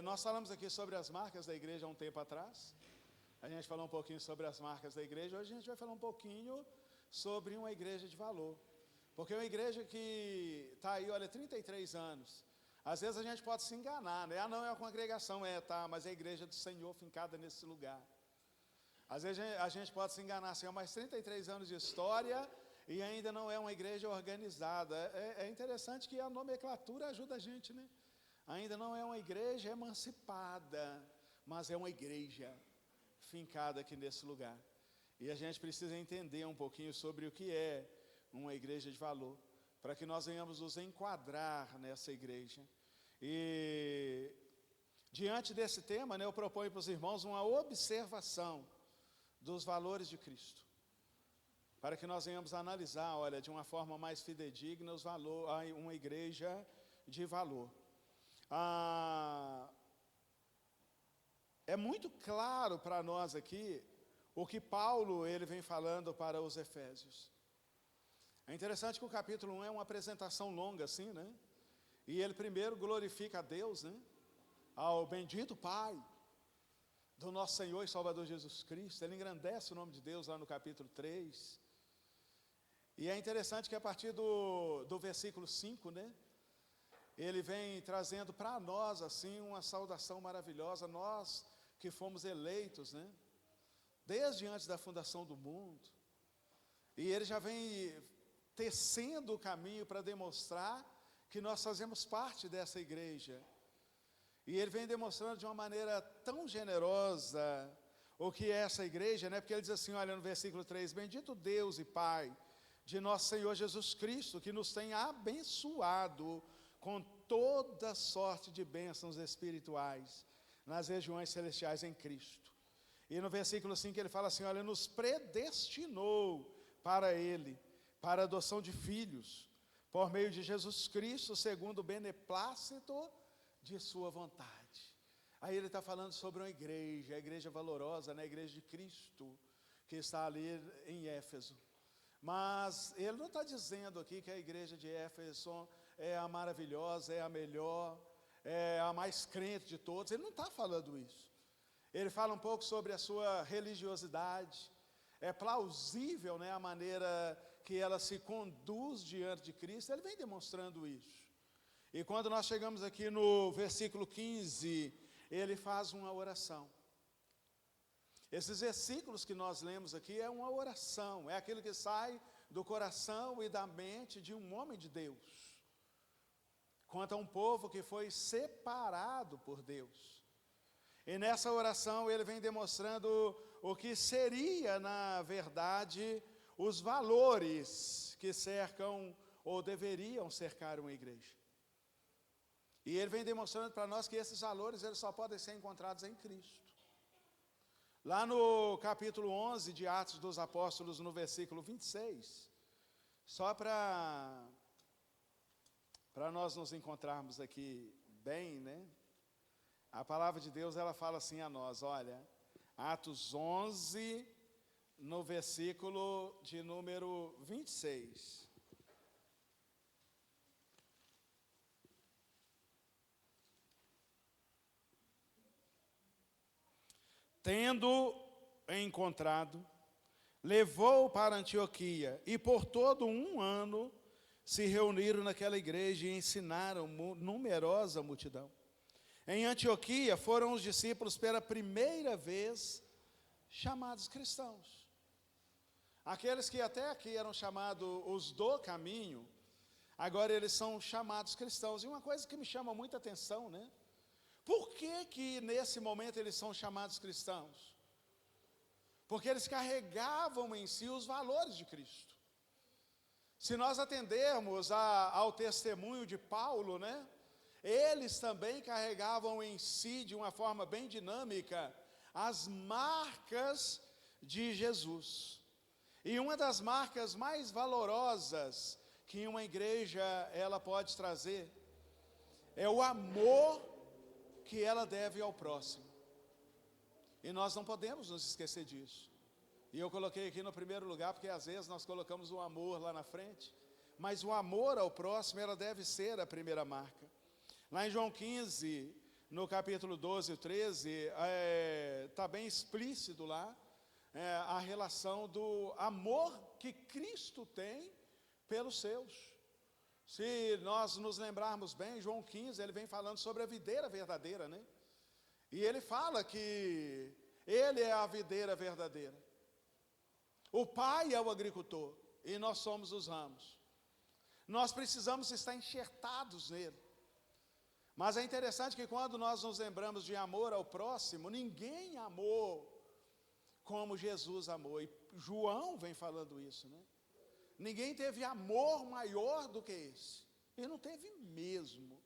Nós falamos aqui sobre as marcas da igreja há um tempo atrás. A gente falou um pouquinho sobre as marcas da igreja. Hoje a gente vai falar um pouquinho sobre uma igreja de valor. Porque é uma igreja que está aí, olha, 33 anos. Às vezes a gente pode se enganar, né? Ah, não, é a congregação, tá, mas é a igreja do Senhor fincada nesse lugar. Às vezes a gente pode se enganar assim, mais 33 anos de história e ainda não é uma igreja organizada. É interessante que a nomenclatura ajuda a gente, né? Ainda não é uma igreja emancipada, mas é uma igreja fincada aqui nesse lugar. E a gente precisa entender um pouquinho sobre o que é uma igreja de valor, para que nós venhamos nos enquadrar nessa igreja. E diante desse tema, né, eu proponho para os irmãos uma observação dos valores de Cristo, para que nós venhamos analisar, olha, de uma forma mais fidedigna os valores, uma igreja de valor. É muito claro para nós aqui o que Paulo ele vem falando para os Efésios. É interessante que o capítulo 1 é uma apresentação longa assim, né? E ele primeiro glorifica a Deus, né? Ao bendito Pai do nosso Senhor e Salvador Jesus Cristo. Ele engrandece o nome de Deus lá no capítulo 3. E é interessante que a partir do versículo 5, né? Ele vem trazendo para nós assim uma saudação maravilhosa, nós que fomos eleitos, né? Desde antes da fundação do mundo. E ele já vem tecendo o caminho para demonstrar que nós fazemos parte dessa igreja. E ele vem demonstrando de uma maneira tão generosa o que é essa igreja, né? Porque ele diz assim, olha no versículo 3, bendito Deus e Pai de nosso Senhor Jesus Cristo, que nos tem abençoado com toda sorte de bênçãos espirituais nas regiões celestiais em Cristo. E no versículo 5 ele fala assim, olha, nos predestinou para Ele, para a adoção de filhos, por meio de Jesus Cristo, segundo o beneplácito de sua vontade. Aí ele está falando sobre uma igreja, a igreja valorosa, né? A igreja de Cristo, que está ali em Éfeso. Mas ele não está dizendo aqui que a igreja de Éfeso é a maravilhosa, é a melhor, é a mais crente de todos. Ele não está falando isso. Ele fala um pouco sobre a sua religiosidade. É plausível, né, a maneira que ela se conduz diante de Cristo. Ele vem demonstrando isso. E quando nós chegamos aqui no versículo 15, ele faz uma oração. Esses versículos que nós lemos aqui é uma oração, é aquilo que sai do coração e da mente de um homem de Deus, quanto a um povo que foi separado por Deus. E nessa oração ele vem demonstrando o que seria, na verdade, os valores que cercam ou deveriam cercar uma igreja. E ele vem demonstrando para nós que esses valores eles só podem ser encontrados em Cristo. Lá no capítulo 11 de Atos dos Apóstolos, no versículo 26, só para nós nos encontrarmos aqui bem, né? A palavra de Deus, ela fala assim a nós, olha, Atos 11, no versículo de número 26. Tendo encontrado, levou para Antioquia, e por todo um ano se reuniram naquela igreja e ensinaram numerosa multidão. Em Antioquia foram os discípulos pela primeira vez chamados cristãos. Aqueles que até aqui eram chamados os do caminho, agora eles são chamados cristãos. E uma coisa que me chama muita atenção, né? Por que nesse momento eles são chamados cristãos? Porque eles carregavam em si os valores de Cristo. Se nós atendermos ao testemunho de Paulo, né? Eles também carregavam em si, de uma forma bem dinâmica, as marcas de Jesus. E uma das marcas mais valorosas que uma igreja ela pode trazer é o amor que ela deve ao próximo. E nós não podemos nos esquecer disso. E eu coloquei aqui no primeiro lugar, porque às vezes nós colocamos o amor lá na frente, mas o amor ao próximo, ela deve ser a primeira marca. Lá em João 15, no capítulo 12 e 13, está bem explícito lá, a relação do amor que Cristo tem pelos seus. Se nós nos lembrarmos bem, João 15, ele vem falando sobre a videira verdadeira, né? E ele fala que ele é a videira verdadeira. O Pai é o agricultor e nós somos os ramos. Nós precisamos estar enxertados nele. Mas é interessante que quando nós nos lembramos de amor ao próximo, ninguém amou como Jesus amou. E João vem falando isso, né? Ninguém teve amor maior do que esse. E não teve mesmo.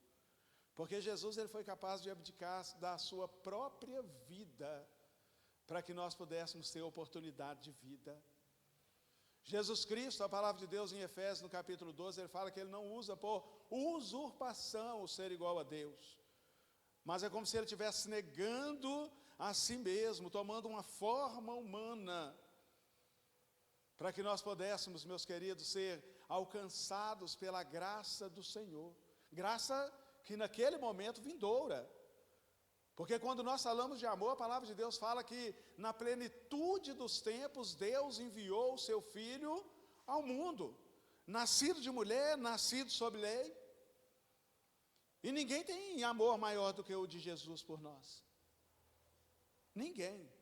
Porque Jesus ele foi capaz de abdicar da sua própria vida para que nós pudéssemos ter oportunidade de vida. Jesus Cristo, a palavra de Deus em Efésios, no capítulo 12, ele fala que ele não usa por usurpação o ser igual a Deus. Mas é como se ele estivesse negando a si mesmo, tomando uma forma humana, para que nós pudéssemos, meus queridos, ser alcançados pela graça do Senhor. Graça que naquele momento vindoura. Porque quando nós falamos de amor, a palavra de Deus fala que na plenitude dos tempos, Deus enviou o seu Filho ao mundo. Nascido de mulher, nascido sob lei. E ninguém tem amor maior do que o de Jesus por nós. Ninguém.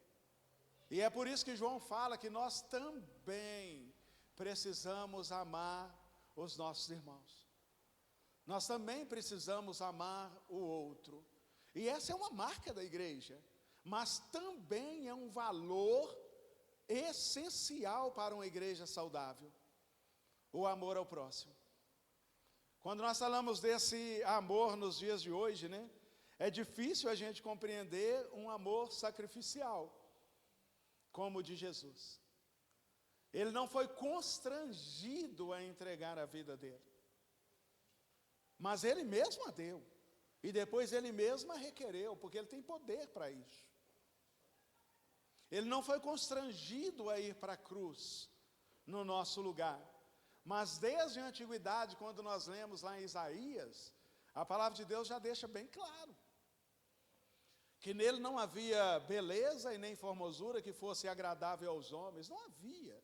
E é por isso que João fala que nós também precisamos amar os nossos irmãos. Nós também precisamos amar o outro. E essa é uma marca da igreja, mas também é um valor essencial para uma igreja saudável, o amor ao próximo. Quando nós falamos desse amor nos dias de hoje, né, é difícil a gente compreender um amor sacrificial, como o de Jesus. Ele não foi constrangido a entregar a vida dele, mas ele mesmo a deu. E depois ele mesmo a requereu, porque ele tem poder para isso. Ele não foi constrangido a ir para a cruz no nosso lugar. Mas desde a antiguidade, quando nós lemos lá em Isaías, a palavra de Deus já deixa bem claro que nele não havia beleza e nem formosura que fosse agradável aos homens. Não havia.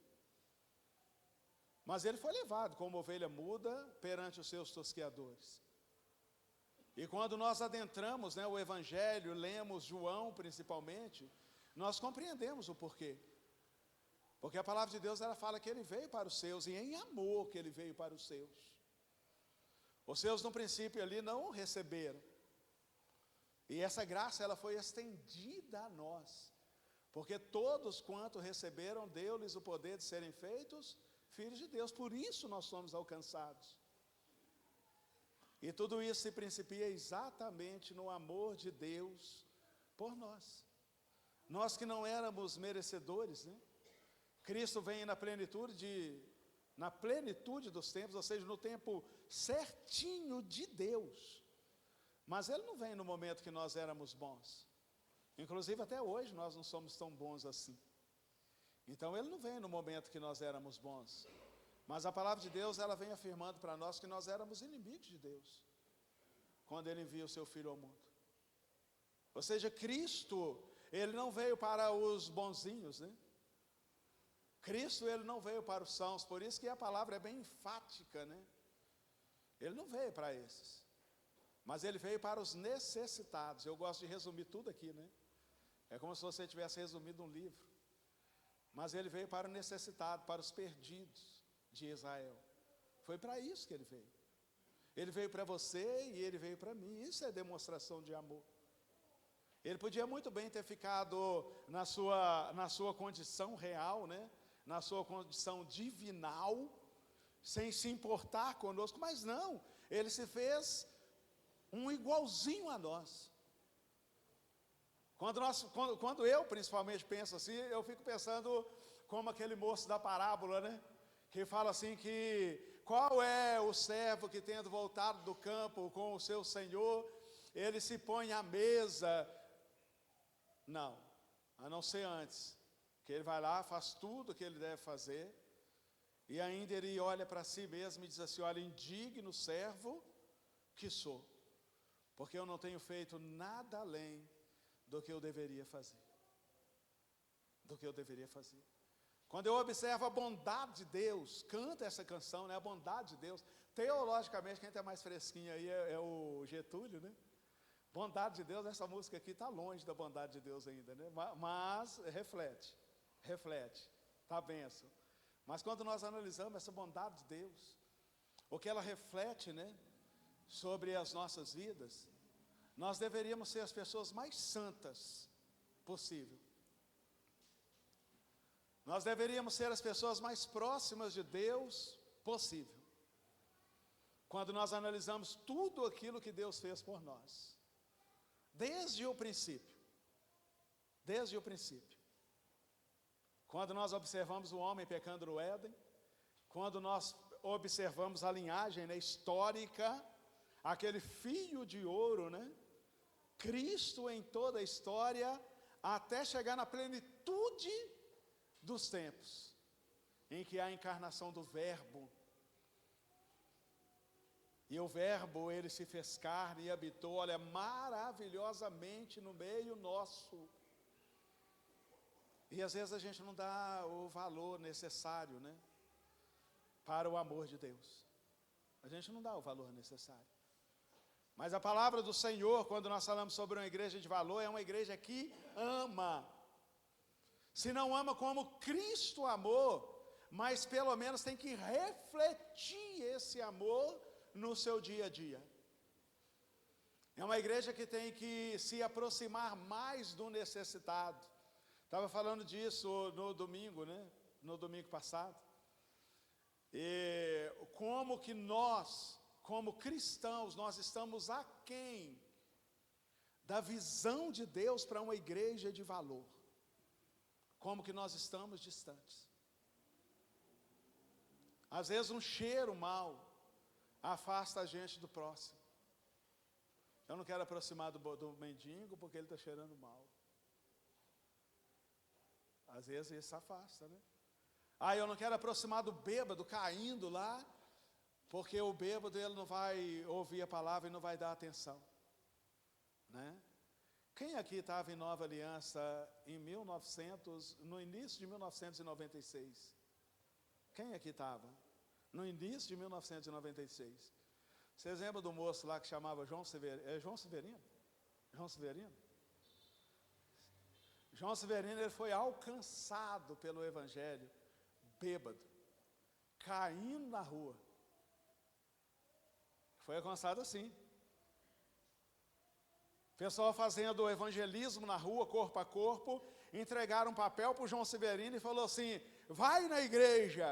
Mas ele foi levado como ovelha muda perante os seus tosqueadores. E quando nós adentramos, né, o Evangelho, lemos João principalmente, nós compreendemos o porquê. Porque a palavra de Deus ela fala que ele veio para os seus, e em amor que ele veio para os seus. Os seus no princípio ali não o receberam. E essa graça ela foi estendida a nós. Porque todos quanto receberam, deu-lhes o poder de serem feitos filhos de Deus. Por isso nós somos alcançados. E tudo isso se principia exatamente no amor de Deus por nós. Nós que não éramos merecedores, né? Cristo vem na plenitude dos tempos, ou seja, no tempo certinho de Deus. Mas Ele não vem no momento que nós éramos bons. Inclusive até hoje nós não somos tão bons assim. Então Ele não vem no momento que nós éramos bons. Mas a palavra de Deus, ela vem afirmando para nós que nós éramos inimigos de Deus, quando Ele envia o seu Filho ao mundo. Ou seja, Cristo, Ele não veio para os bonzinhos, né? Cristo, Ele não veio para os sãos, por isso que a palavra é bem enfática, né? Ele não veio para esses, mas Ele veio para os necessitados. Eu gosto de resumir tudo aqui, né? É como se você tivesse resumido um livro. mas ele veio para o necessitado, para os perdidos de Israel. Foi para isso que ele veio. Ele veio para você e ele veio para mim. Isso é demonstração de amor. Ele podia muito bem ter ficado na sua condição real, né? Na sua condição divinal, sem se importar conosco, mas não, ele se fez um igualzinho a nós. Quando eu principalmente penso assim, eu fico pensando como aquele moço da parábola, né? Que fala assim que qual é o servo que, tendo voltado do campo com o seu senhor, ele se põe à mesa. Não, a não ser antes, que ele vai lá, faz tudo o que ele deve fazer, e ainda ele olha para si mesmo e diz assim: olha, indigno servo que sou, porque eu não tenho feito nada além do que eu deveria fazer. Do que eu deveria fazer. Quando eu observo a bondade de Deus, canta essa canção, né? A bondade de Deus. Teologicamente, quem está mais fresquinho aí é o Getúlio, né? Bondade de Deus, essa música aqui está longe da bondade de Deus ainda, né? Mas reflete, está benção. Mas quando nós analisamos essa bondade de Deus, o que ela reflete, né, sobre as nossas vidas, nós deveríamos ser as pessoas mais santas possível. Nós deveríamos ser as pessoas mais próximas de Deus possível. Quando nós analisamos tudo aquilo que Deus fez por nós. Desde o princípio. Desde o princípio. Quando nós observamos o homem pecando no Éden, quando nós observamos a linhagem, né, histórica, aquele fio de ouro, né, Cristo em toda a história, até chegar na plenitude dos tempos, em que há a encarnação do Verbo, e o Verbo, ele se fez carne e habitou, olha, maravilhosamente no meio nosso. E às vezes a gente não dá o valor necessário, né, para o amor de Deus. A gente não dá o valor necessário. Mas a palavra do Senhor, quando nós falamos sobre uma igreja de valor, é uma igreja que ama. Se não ama como Cristo amou, mas pelo menos tem que refletir esse amor no seu dia a dia. É uma igreja que tem que se aproximar mais do necessitado. Estava falando disso no domingo, né? No domingo passado. E como que nós, como cristãos, nós estamos aquém da visão de Deus para uma igreja de valor. Como que nós estamos distantes. Às vezes um cheiro mau afasta a gente do próximo. Eu não quero aproximar do mendigo porque ele está cheirando mal. Às vezes isso afasta, né? Eu não quero aproximar do bêbado caindo lá, porque o bêbado ele não vai ouvir a palavra e não vai dar atenção, né? Quem aqui estava em Nova Aliança no início de 1996? Quem aqui estava? No início de 1996. Vocês lembram do moço lá que chamava João Severino? É João Severino? João Severino? João Severino, ele foi alcançado pelo Evangelho, bêbado, caindo na rua. Foi alcançado assim. Pessoal fazendo evangelismo na rua, corpo a corpo, entregaram um papel para o João Severino e falou assim: vai na igreja.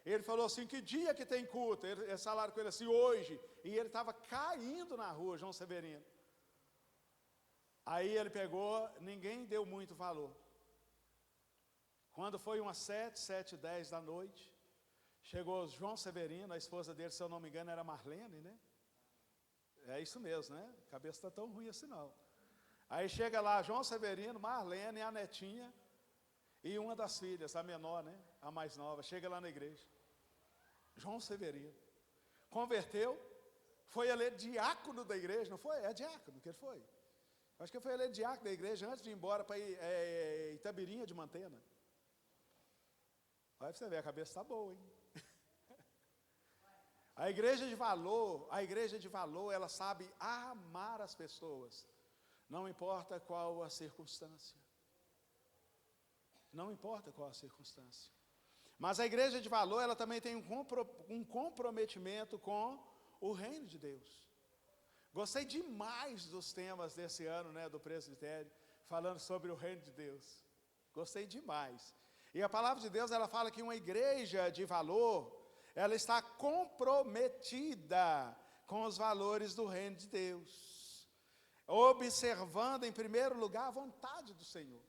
Ele falou assim: que dia que tem culto? Eles falaram com ele assim: hoje. E ele estava caindo na rua, João Severino. Aí ele pegou, ninguém deu muito valor. Quando foi umas 7h10 da noite, chegou João Severino, a esposa dele, se eu não me engano, era Marlene, né? É isso mesmo, né? A cabeça está tão ruim assim não. Aí chega lá João Severino, Marlene, a netinha e uma das filhas, a menor, né? A mais nova, chega lá na igreja. João Severino converteu, foi eleito diácono da igreja, não foi? É diácono que ele foi. Acho que foi eleito diácono da igreja antes de ir embora para Itabirinha de Mantena. Aí você vê, a cabeça está boa, hein? A igreja de valor, ela sabe amar as pessoas, não importa qual a circunstância. Não importa qual a circunstância. Mas a igreja de valor, ela também tem um comprometimento com o reino de Deus. Gostei demais dos temas desse ano, né, do presbitério, falando sobre o reino de Deus. Gostei demais. E a palavra de Deus, ela fala que uma igreja de valor, ela está comprometida com os valores do reino de Deus, observando em primeiro lugar a vontade do Senhor.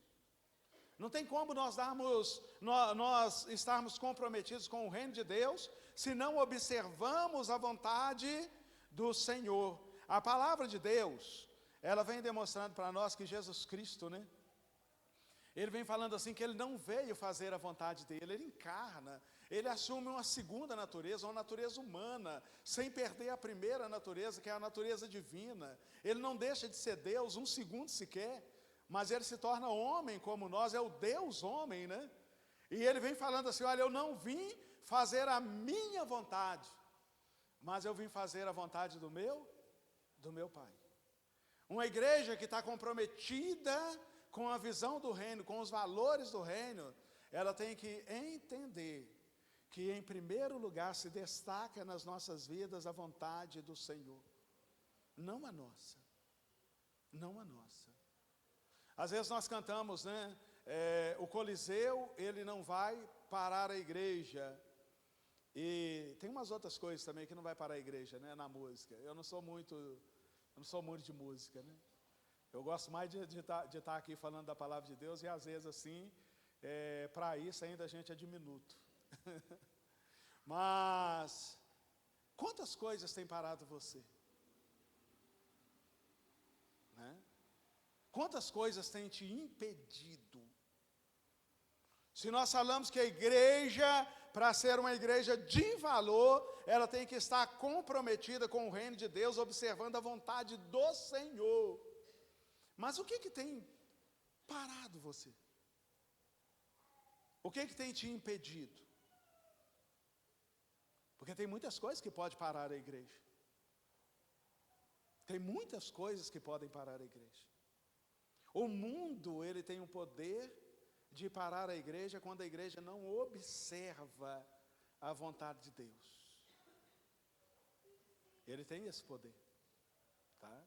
Não tem como nós estarmos comprometidos com o reino de Deus, se não observamos a vontade do Senhor. A palavra de Deus, ela vem demonstrando para nós que Jesus Cristo, né? Ele vem falando assim que ele não veio fazer a vontade dele, ele encarna, ele assume uma segunda natureza, uma natureza humana, sem perder a primeira natureza, que é a natureza divina. Ele não deixa de ser Deus um segundo sequer, mas ele se torna homem como nós, é o Deus homem, né? E ele vem falando assim, olha, eu não vim fazer a minha vontade, mas eu vim fazer a vontade do meu Pai. Uma igreja que está comprometida com a visão do reino, com os valores do reino, ela tem que entender que em primeiro lugar se destaca nas nossas vidas a vontade do Senhor, não a nossa, não a nossa. Às vezes nós cantamos, né? O Coliseu, ele não vai parar a igreja. E tem umas outras coisas também que não vai parar a igreja, né? Na música. Eu não sou muito de música, né? Eu gosto mais de estar aqui falando da palavra de Deus, e às vezes assim, para isso ainda a gente é diminuto. Mas, quantas coisas tem parado você? Né? Quantas coisas tem te impedido? Se nós falamos que a igreja, para ser uma igreja de valor, ela tem que estar comprometida com o reino de Deus, observando a vontade do Senhor. Mas o que tem parado você? O que tem te impedido? Porque tem muitas coisas que podem parar a igreja. Tem muitas coisas que podem parar a igreja. O mundo, ele tem o poder de parar a igreja quando a igreja não observa a vontade de Deus. Ele tem esse poder, tá?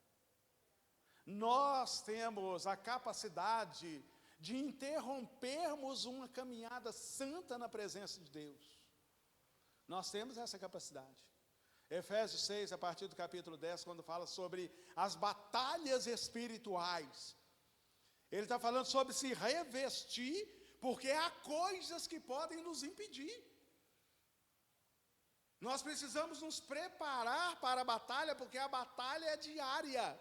Nós temos a capacidade de interrompermos uma caminhada santa na presença de Deus. Nós temos essa capacidade. Efésios 6, a partir do capítulo 10, quando fala sobre as batalhas espirituais, ele está falando sobre se revestir, porque há coisas que podem nos impedir. Nós precisamos nos preparar para a batalha, porque a batalha é diária.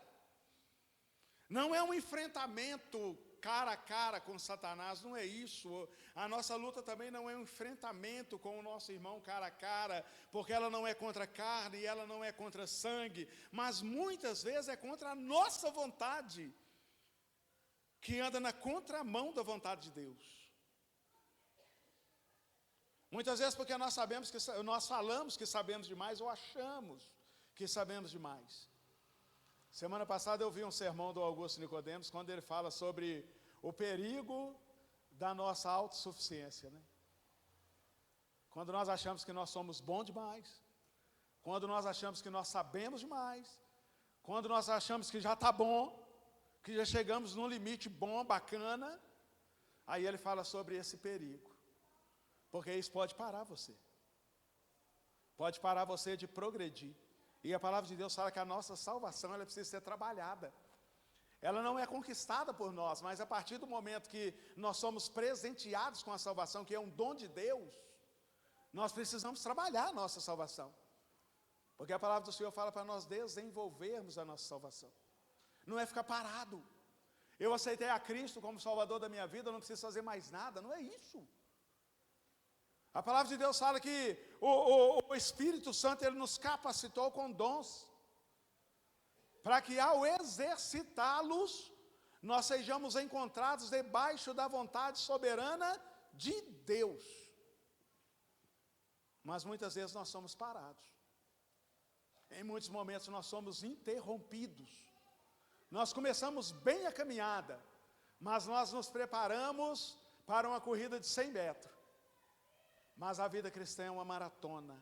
Não é um enfrentamento cara a cara com Satanás, não é isso. A nossa luta também não é um enfrentamento com o nosso irmão cara a cara, porque ela não é contra carne e ela não é contra sangue, mas muitas vezes é contra a nossa vontade, que anda na contramão da vontade de Deus. Muitas vezes porque nós falamos que sabemos demais, ou achamos que sabemos demais. Semana passada eu vi um sermão do Augusto Nicodemos, quando ele fala sobre o perigo da nossa autossuficiência, né? Quando nós achamos que nós somos bons demais, quando nós achamos que nós sabemos demais, quando nós achamos que já está bom, que já chegamos num limite bom, bacana, aí ele fala sobre esse perigo, porque isso pode parar você de progredir. E a palavra de Deus fala que a nossa salvação, ela precisa ser trabalhada. Ela não é conquistada por nós, mas a partir do momento que nós somos presenteados com a salvação, que é um dom de Deus, nós precisamos trabalhar a nossa salvação. Porque a palavra do Senhor fala para nós desenvolvermos a nossa salvação. Não é ficar parado. Eu aceitei a Cristo como Salvador da minha vida, eu não preciso fazer mais nada, não é isso. A palavra de Deus fala que o Espírito Santo, ele nos capacitou com dons, para que ao exercitá-los, nós sejamos encontrados debaixo da vontade soberana de Deus. Mas muitas vezes nós somos parados. Em muitos momentos nós somos interrompidos. Nós começamos bem a caminhada, mas nós nos preparamos para uma corrida de 100 metros. Mas a vida cristã é uma maratona.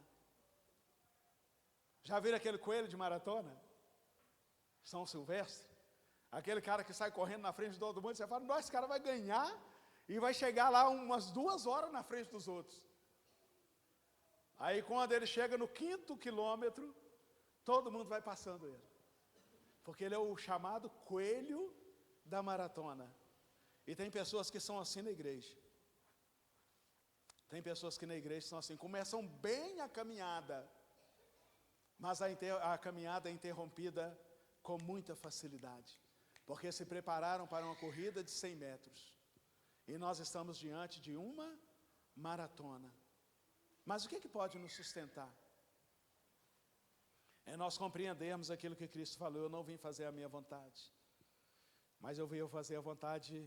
Já viram aquele coelho de maratona? São Silvestre? Aquele cara que sai correndo na frente de todo mundo, você fala, nossa, esse cara vai ganhar e vai chegar lá umas 2 horas na frente dos outros. Aí quando ele chega no 5º quilômetro, todo mundo vai passando ele. Porque ele é o chamado coelho da maratona. E tem pessoas que são assim na igreja. Tem pessoas que na igreja são assim, começam bem a caminhada, mas a caminhada é interrompida com muita facilidade. Porque se prepararam para uma corrida de 100 metros. E nós estamos diante de uma maratona. Mas o que pode nos sustentar? É nós compreendermos aquilo que Cristo falou, eu não vim fazer a minha vontade, mas eu vim fazer a vontade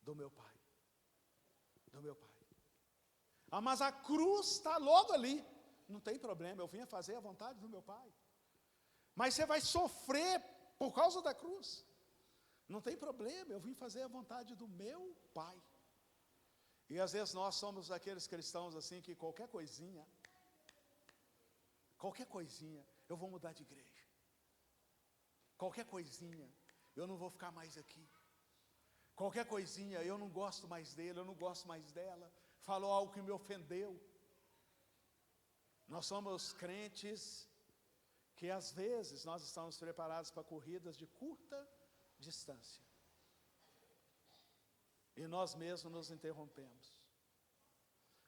do meu Pai. Do meu Pai. Ah, mas a cruz está logo ali. Não tem problema, eu vim fazer a vontade do meu Pai. Mas você vai sofrer por causa da cruz. Não tem problema, eu vim fazer a vontade do meu Pai. E às vezes nós somos aqueles cristãos assim que qualquer coisinha, eu vou mudar de igreja. Qualquer coisinha, eu não vou ficar mais aqui. Qualquer coisinha, eu não gosto mais dele, eu não gosto mais dela. Falou algo que me ofendeu. Nós somos crentes que às vezes nós estamos preparados para corridas de curta distância. E nós mesmos nos interrompemos.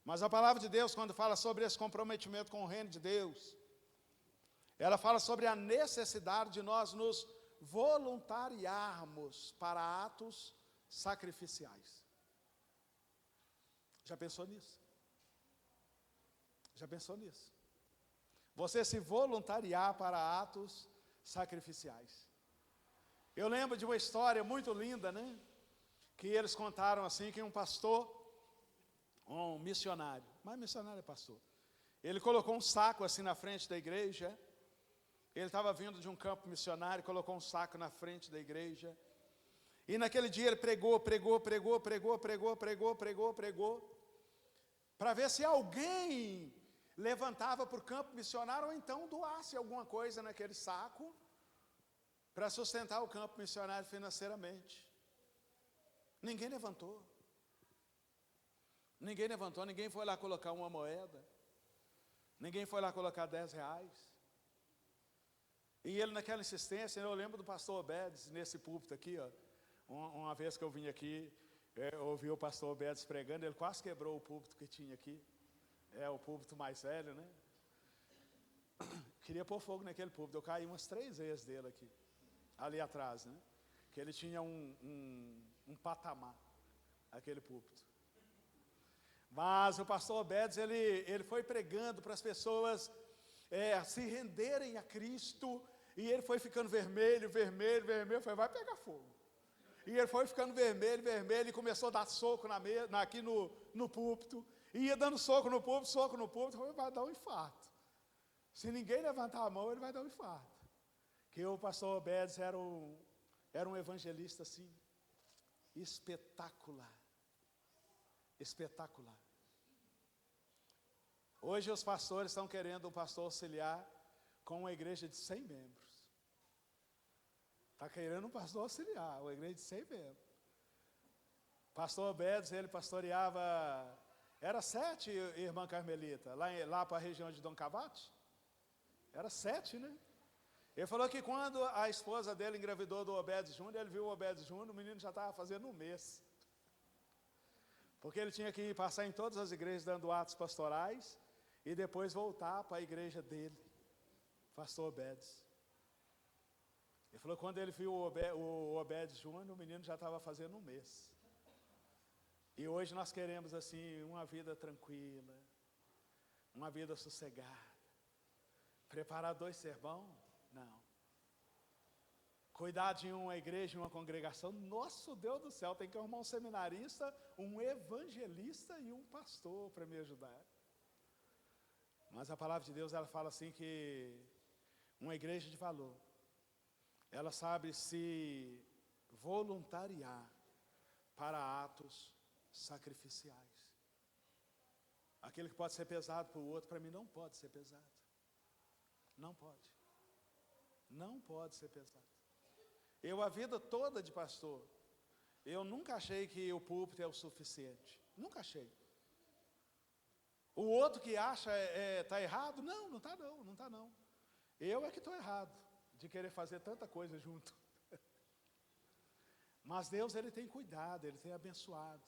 Mas a palavra de Deus, quando fala sobre esse comprometimento com o reino de Deus, ela fala sobre a necessidade de nós nos voluntariarmos para atos sacrificiais. Já pensou nisso? Já pensou nisso? Você se voluntariar para atos sacrificiais. Eu lembro de uma história muito linda, né? Que eles contaram assim, que um pastor, um missionário, mas missionário é pastor, ele colocou um saco assim na frente da igreja. Ele estava vindo de um campo missionário, colocou um saco na frente da igreja. E naquele dia ele pregou, para ver se alguém levantava para o campo missionário, ou então doasse alguma coisa naquele saco, para sustentar o campo missionário financeiramente. Ninguém levantou. Ninguém foi lá colocar uma moeda. Ninguém foi lá colocar 10 reais. E ele naquela insistência, eu lembro do pastor Obedes, nesse púlpito aqui, ó, uma vez que eu vim aqui, eu ouvi o pastor Obedes pregando, ele quase quebrou o púlpito que tinha aqui, o púlpito mais velho, né? Queria pôr fogo naquele púlpito, eu caí umas 3 vezes dele aqui, ali atrás, né? Que ele tinha um patamar, aquele púlpito. Mas o pastor Obedes, ele foi pregando para as pessoas se renderem a Cristo. E ele foi ficando vermelho, foi, vai pegar fogo. E ele foi ficando vermelho, e começou a dar soco aqui no púlpito. E ia dando soco no púlpito, vai dar um infarto. Se ninguém levantar a mão, ele vai dar um infarto. Que o pastor Obedes era um evangelista assim, espetacular. Espetacular. Hoje os pastores estão querendo um pastor auxiliar com uma igreja de 100 membros. Está querendo um pastor auxiliar, uma igreja de 100 membros. Pastor Obedes, ele pastoreava, era 7, irmã Carmelita, lá para a região de Dom Cavate. Era 7, né? Ele falou que quando a esposa dele engravidou do Obedes Júnior, ele viu o Obedes Júnior, o menino já estava fazendo 1 mês. Porque ele tinha que passar em todas as igrejas dando atos pastorais e depois voltar para a igreja dele, pastor Obedes. Ele falou que quando ele viu o Obedes Júnior, o menino já estava fazendo 1 mês. E hoje nós queremos assim, uma vida tranquila, uma vida sossegada. Preparar 2 sermão? Não. Cuidar de uma igreja, uma congregação, nosso Deus do céu, tem que arrumar um seminarista, um evangelista e um pastor para me ajudar. Mas a palavra de Deus, ela fala assim que uma igreja de valor, ela sabe se voluntariar para atos sacrificiais. Aquilo que pode ser pesado para o outro, para mim não pode ser pesado. Não pode. Não pode ser pesado. Eu, a vida toda de pastor, eu nunca achei que o púlpito é o suficiente. Nunca achei. O outro que acha está errado? Não está não, não está não. Eu é que estou errado, de querer fazer tanta coisa junto. Mas Deus, Ele tem cuidado, Ele tem abençoado.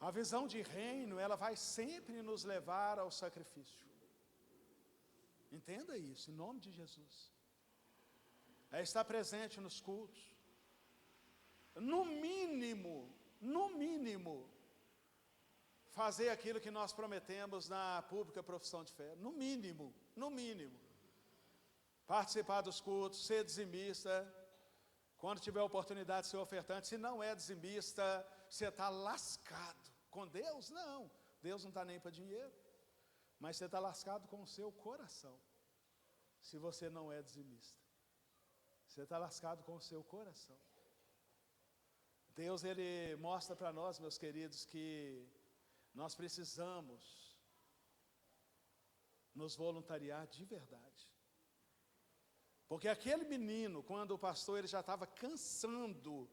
A visão de reino, ela vai sempre nos levar ao sacrifício. Entenda isso, em nome de Jesus. É estar presente nos cultos. No mínimo, fazer aquilo que nós prometemos na pública profissão de fé. No mínimo. Participar dos cultos, ser dizimista. Quando tiver oportunidade de ser ofertante, se não é dizimista, você está lascado. Com Deus, não. Deus não está nem para dinheiro. Mas você está lascado com o seu coração. Se você não é dizimista. Você está lascado com o seu coração. Deus, Ele mostra para nós, meus queridos, que nós precisamos nos voluntariar de verdade. Porque aquele menino, quando o pastor ele já estava cansando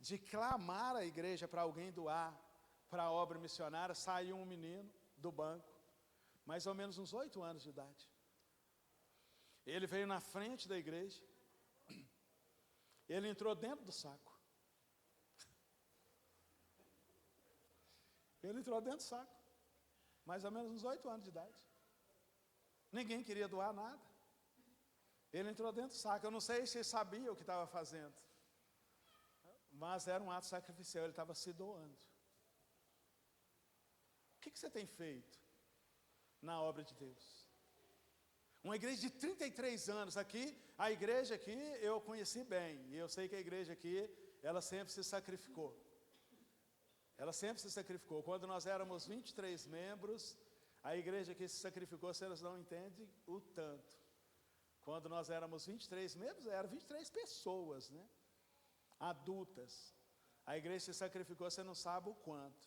de clamar à igreja para alguém doar para a obra missionária, saiu um menino do banco, mais ou menos uns 8 anos de idade. Ele veio na frente da igreja, ele entrou dentro do saco. Ele entrou dentro do saco, mais ou menos uns 8 anos de idade. Ninguém queria doar nada. Ele entrou dentro do saco. Eu não sei se ele sabia o que estava fazendo, mas era um ato sacrificial, ele estava se doando. O que você tem feito na obra de Deus? Uma igreja de 33 anos aqui, a igreja aqui eu conheci bem, e eu sei que a igreja aqui, ela sempre se sacrificou. Ela sempre se sacrificou. Quando nós éramos 23 membros, a igreja aqui se sacrificou, vocês não entendem o tanto. Quando nós éramos 23 membros, eram 23 pessoas, né? Adultas. A igreja se sacrificou, você não sabe o quanto.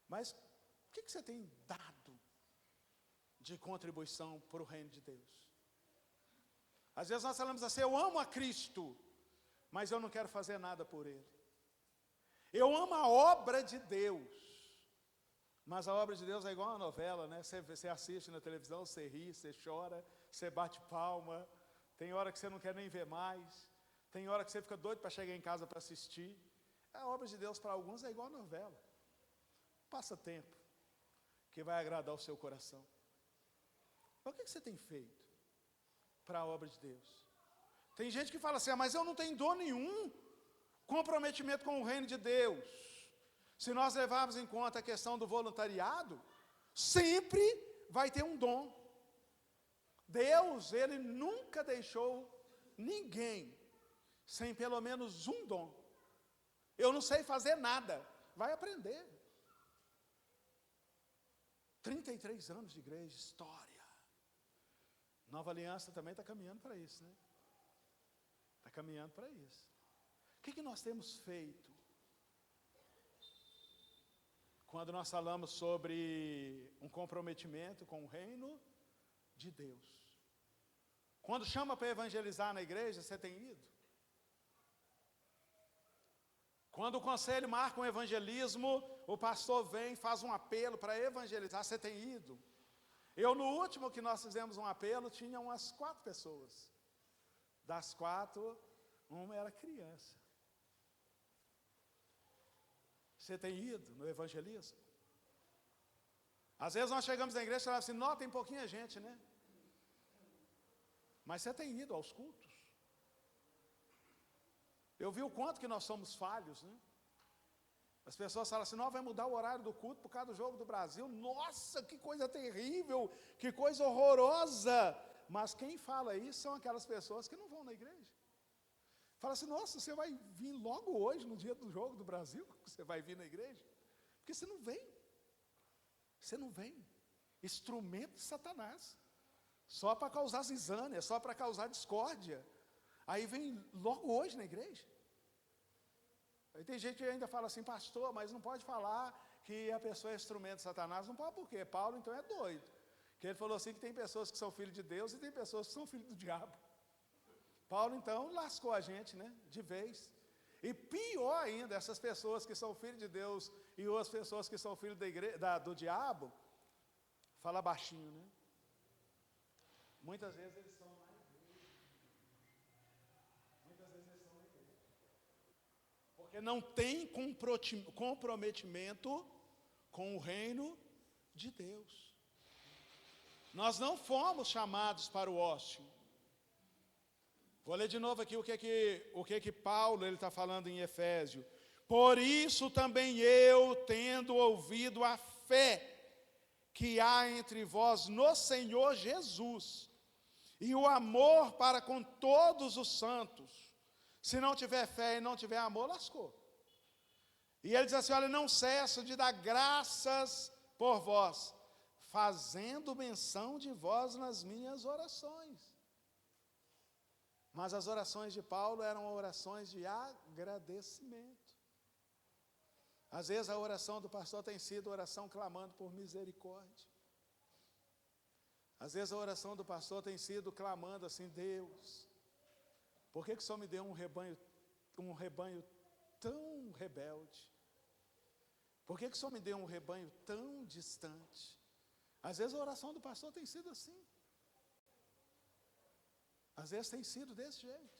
Mas o que você tem dado de contribuição para o reino de Deus? Às vezes nós falamos assim, eu amo a Cristo, mas eu não quero fazer nada por Ele. Eu amo a obra de Deus, mas a obra de Deus é igual uma novela, né? Você assiste na televisão, você ri, você chora, você bate palma, tem hora que você não quer nem ver mais, tem hora que você fica doido para chegar em casa para assistir. A obra de Deus para alguns é igual a novela, passa tempo, que vai agradar o seu coração. Mas o que você tem feito para a obra de Deus? Tem gente que fala assim, mas eu não tenho dom nenhum, comprometimento com o reino de Deus. Se nós levarmos em conta a questão do voluntariado, sempre vai ter um dom. Deus, Ele nunca deixou ninguém sem pelo menos um dom. Eu não sei fazer nada, vai aprender. 33 anos de igreja, história. Nova Aliança também está caminhando para isso, né? Está caminhando para isso. O que nós temos feito quando nós falamos sobre um comprometimento com o reino de Deus? Quando chama para evangelizar na igreja, você tem ido? Quando o conselho marca um evangelismo, o pastor vem e faz um apelo para evangelizar, você tem ido? Eu, no último que nós fizemos um apelo, tinha umas 4 pessoas. Das 4, uma era criança. Você tem ido no evangelismo? Às vezes nós chegamos na igreja e falamos assim, não, tem pouquinha gente, né? Mas você tem ido aos cultos? Eu vi o quanto que nós somos falhos, né? As pessoas falam assim, não, vai mudar o horário do culto por causa do jogo do Brasil. Nossa, que coisa terrível, que coisa horrorosa. Mas quem fala isso são aquelas pessoas que não vão na igreja. Fala assim, nossa, você vai vir logo hoje, no dia do jogo do Brasil, você vai vir na igreja? Porque você não vem. Você não vem. Instrumento de Satanás. Só para causar zizânia, só para causar discórdia. Aí vem logo hoje na igreja. Aí tem gente que ainda fala assim, pastor, mas não pode falar que a pessoa é instrumento de Satanás. Não pode por quê? Paulo então é doido. Que ele falou assim que tem pessoas que são filhos de Deus e tem pessoas que são filhos do diabo. Paulo então lascou a gente, né? De vez. E pior ainda, essas pessoas que são filhos de Deus e as pessoas que são filhos do diabo, fala baixinho, né? Muitas vezes eles estão na igreja. Muitas vezes eles estão na igreja. Porque não tem comprometimento com o reino de Deus. Nós não fomos chamados para o ócio. Vou ler de novo aqui o que Paulo está falando em Efésio. Por isso também eu, tendo ouvido a fé que há entre vós no Senhor Jesus, e o amor para com todos os santos, se não tiver fé e não tiver amor, lascou. E ele diz assim, olha, não cesso de dar graças por vós, fazendo menção de vós nas minhas orações. Mas as orações de Paulo eram orações de agradecimento. Às vezes a oração do pastor tem sido oração clamando por misericórdia. Às vezes a oração do pastor tem sido clamando assim, Deus, por que o Senhor me deu um rebanho tão rebelde? Por que o Senhor me deu um rebanho tão distante? Às vezes a oração do pastor tem sido assim. Às vezes tem sido desse jeito.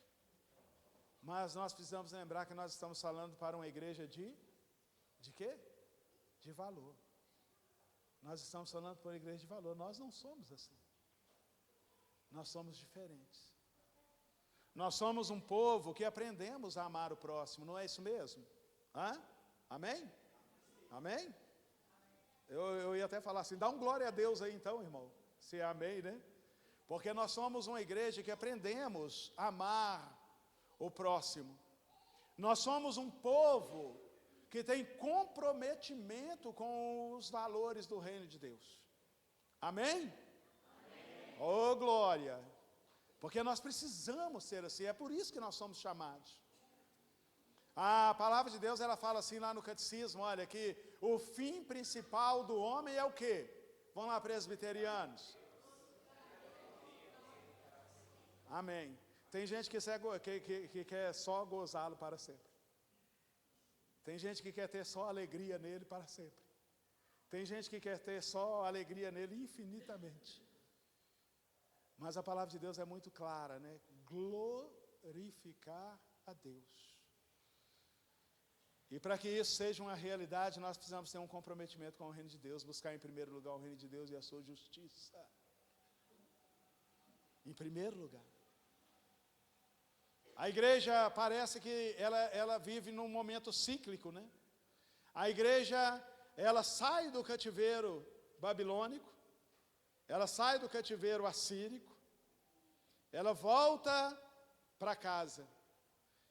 Mas nós precisamos lembrar que nós estamos falando para uma igreja de quê? De valor. Nós estamos falando para uma igreja de valor. Nós não somos assim. Nós somos diferentes. Nós somos um povo que aprendemos a amar o próximo, não é isso mesmo? Hã? Amém? Amém? Eu ia até falar assim, dá um glória a Deus aí então, irmão. Se é amém, né? Porque nós somos uma igreja que aprendemos a amar o próximo. Nós somos um povo que tem comprometimento com os valores do reino de Deus. Amém? Amém. Oh, glória! Porque nós precisamos ser assim, é por isso que nós somos chamados. A palavra de Deus, ela fala assim lá no catecismo, olha, que o fim principal do homem é o quê? Vamos lá, presbiterianos. Amém. Tem gente que quer só gozá-lo para sempre. Tem gente que quer ter só alegria nele para sempre. Tem gente que quer ter só alegria nele infinitamente. Mas a palavra de Deus é muito clara, né? Glorificar a Deus. E para que isso seja uma realidade, nós precisamos ter um comprometimento com o reino de Deus, buscar em primeiro lugar o reino de Deus e a sua justiça. Em primeiro lugar. A igreja parece que ela vive num momento cíclico, né? A igreja, ela sai do cativeiro babilônico, ela sai do cativeiro assírico, ela volta para casa.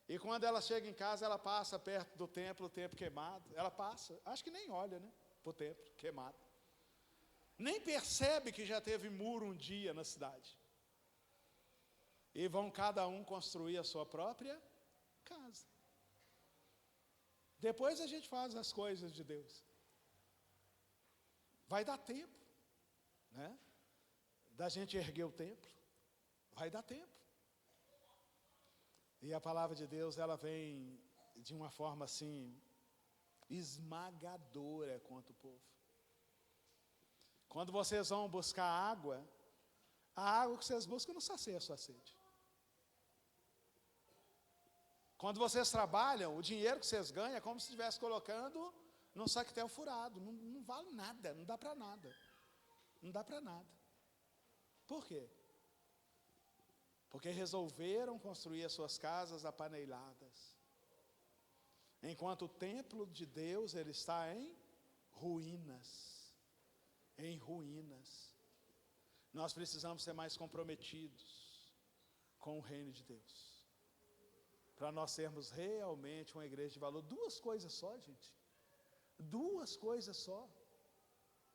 E quando ela chega em casa, ela passa perto do templo, o templo queimado. Ela passa, acho que nem olha, né? Para o templo queimado. Nem percebe que já teve muro um dia na cidade. E vão cada um construir a sua própria casa. Depois a gente faz as coisas de Deus. Vai dar tempo, né? Da gente erguer o templo. Vai dar tempo. E a palavra de Deus, ela vem de uma forma assim, esmagadora contra o povo. Quando vocês vão buscar água, a água que vocês buscam não sacia a sua sede. Quando vocês trabalham, o dinheiro que vocês ganham é como se estivesse colocando num saquetel furado. Não vale nada, não dá para nada. Não dá para nada. Por quê? Porque resolveram construir as suas casas apaneiladas. Enquanto o templo de Deus, ele está em ruínas. Em ruínas. Nós precisamos ser mais comprometidos com o reino de Deus. Para nós sermos realmente uma igreja de valor. Duas coisas só, gente. Duas coisas só.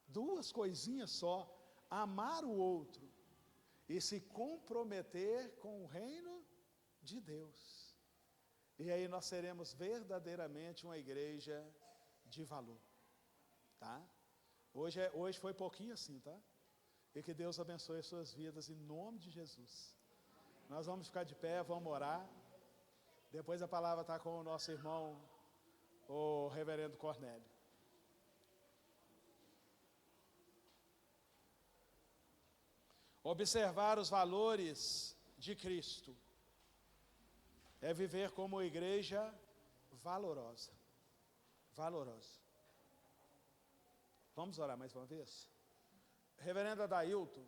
Duas coisinhas só. Amar o outro e se comprometer com o reino de Deus. E aí nós seremos verdadeiramente uma igreja de valor, tá? Hoje foi pouquinho assim, tá? E que Deus abençoe as suas vidas em nome de Jesus. Nós vamos ficar de pé, vamos orar. Depois a palavra está com o nosso irmão, o reverendo Cornélio. Observar os valores de Cristo é viver como igreja valorosa. Valorosa. Vamos orar mais uma vez? Reverendo Adailton,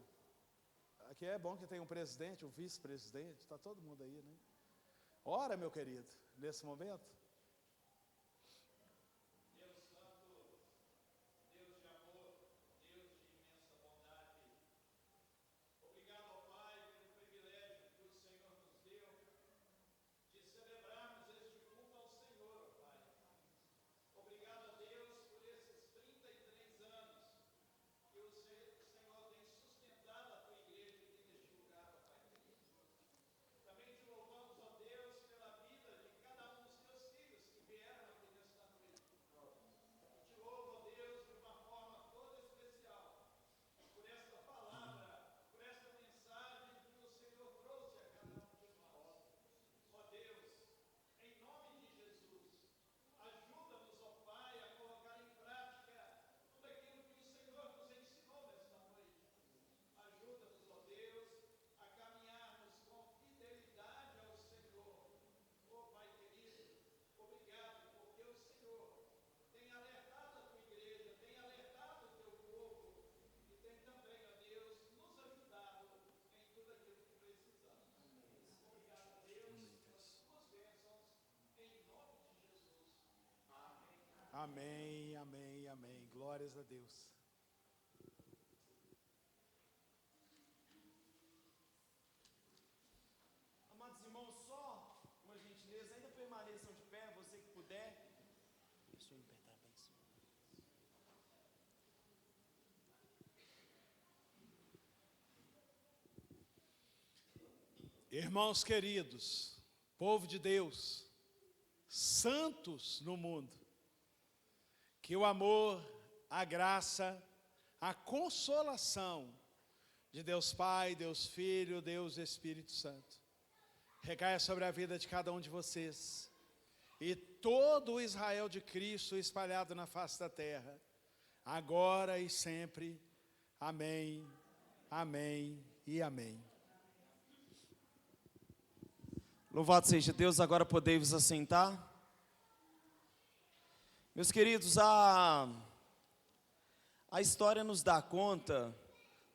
aqui é bom que tem um presidente, um vice-presidente, está todo mundo aí, né? Ora, meu querido, nesse momento. Amém, amém, amém. Glórias a Deus. Amados irmãos, só uma gentileza, ainda permaneçam de pé, você que puder. Deixa eu apertar bem isso. Irmãos queridos, povo de Deus, santos no mundo, que o amor, a graça, a consolação de Deus Pai, Deus Filho, Deus Espírito Santo, recaia sobre a vida de cada um de vocês, e todo o Israel de Cristo espalhado na face da terra, agora e sempre. Amém, amém e amém. Louvado seja Deus, agora podei-vos assentar. Meus queridos, a história nos dá conta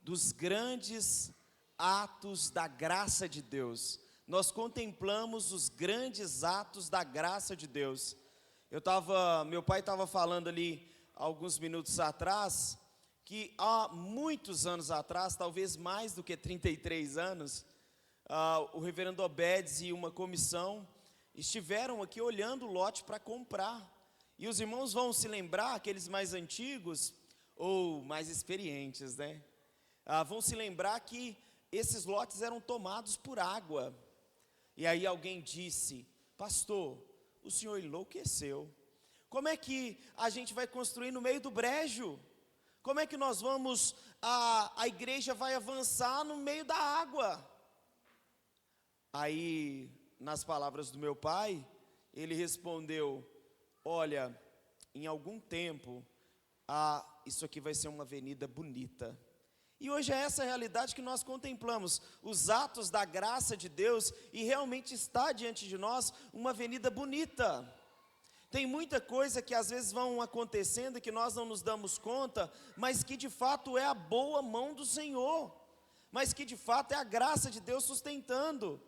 dos grandes atos da graça de Deus. Nós contemplamos os grandes atos da graça de Deus. Meu pai estava falando ali, alguns minutos atrás, que há muitos anos atrás, talvez mais do que 33 anos, o reverendo Obedes e uma comissão estiveram aqui olhando o lote para comprar. E os irmãos vão se lembrar, aqueles mais antigos ou mais experientes, né? Vão se lembrar que esses lotes eram tomados por água. E aí alguém disse: pastor, o senhor enlouqueceu. Como é que a gente vai construir no meio do brejo? Como é que nós vamos, a igreja vai avançar no meio da água? Aí, nas palavras do meu pai, ele respondeu: olha, em algum tempo, isso aqui vai ser uma avenida bonita. E hoje é essa a realidade que nós contemplamos, os atos da graça de Deus, e realmente está diante de nós uma avenida bonita. Tem muita coisa que às vezes vão acontecendo que nós não nos damos conta, mas que de fato é a boa mão do Senhor, mas que de fato é a graça de Deus sustentando.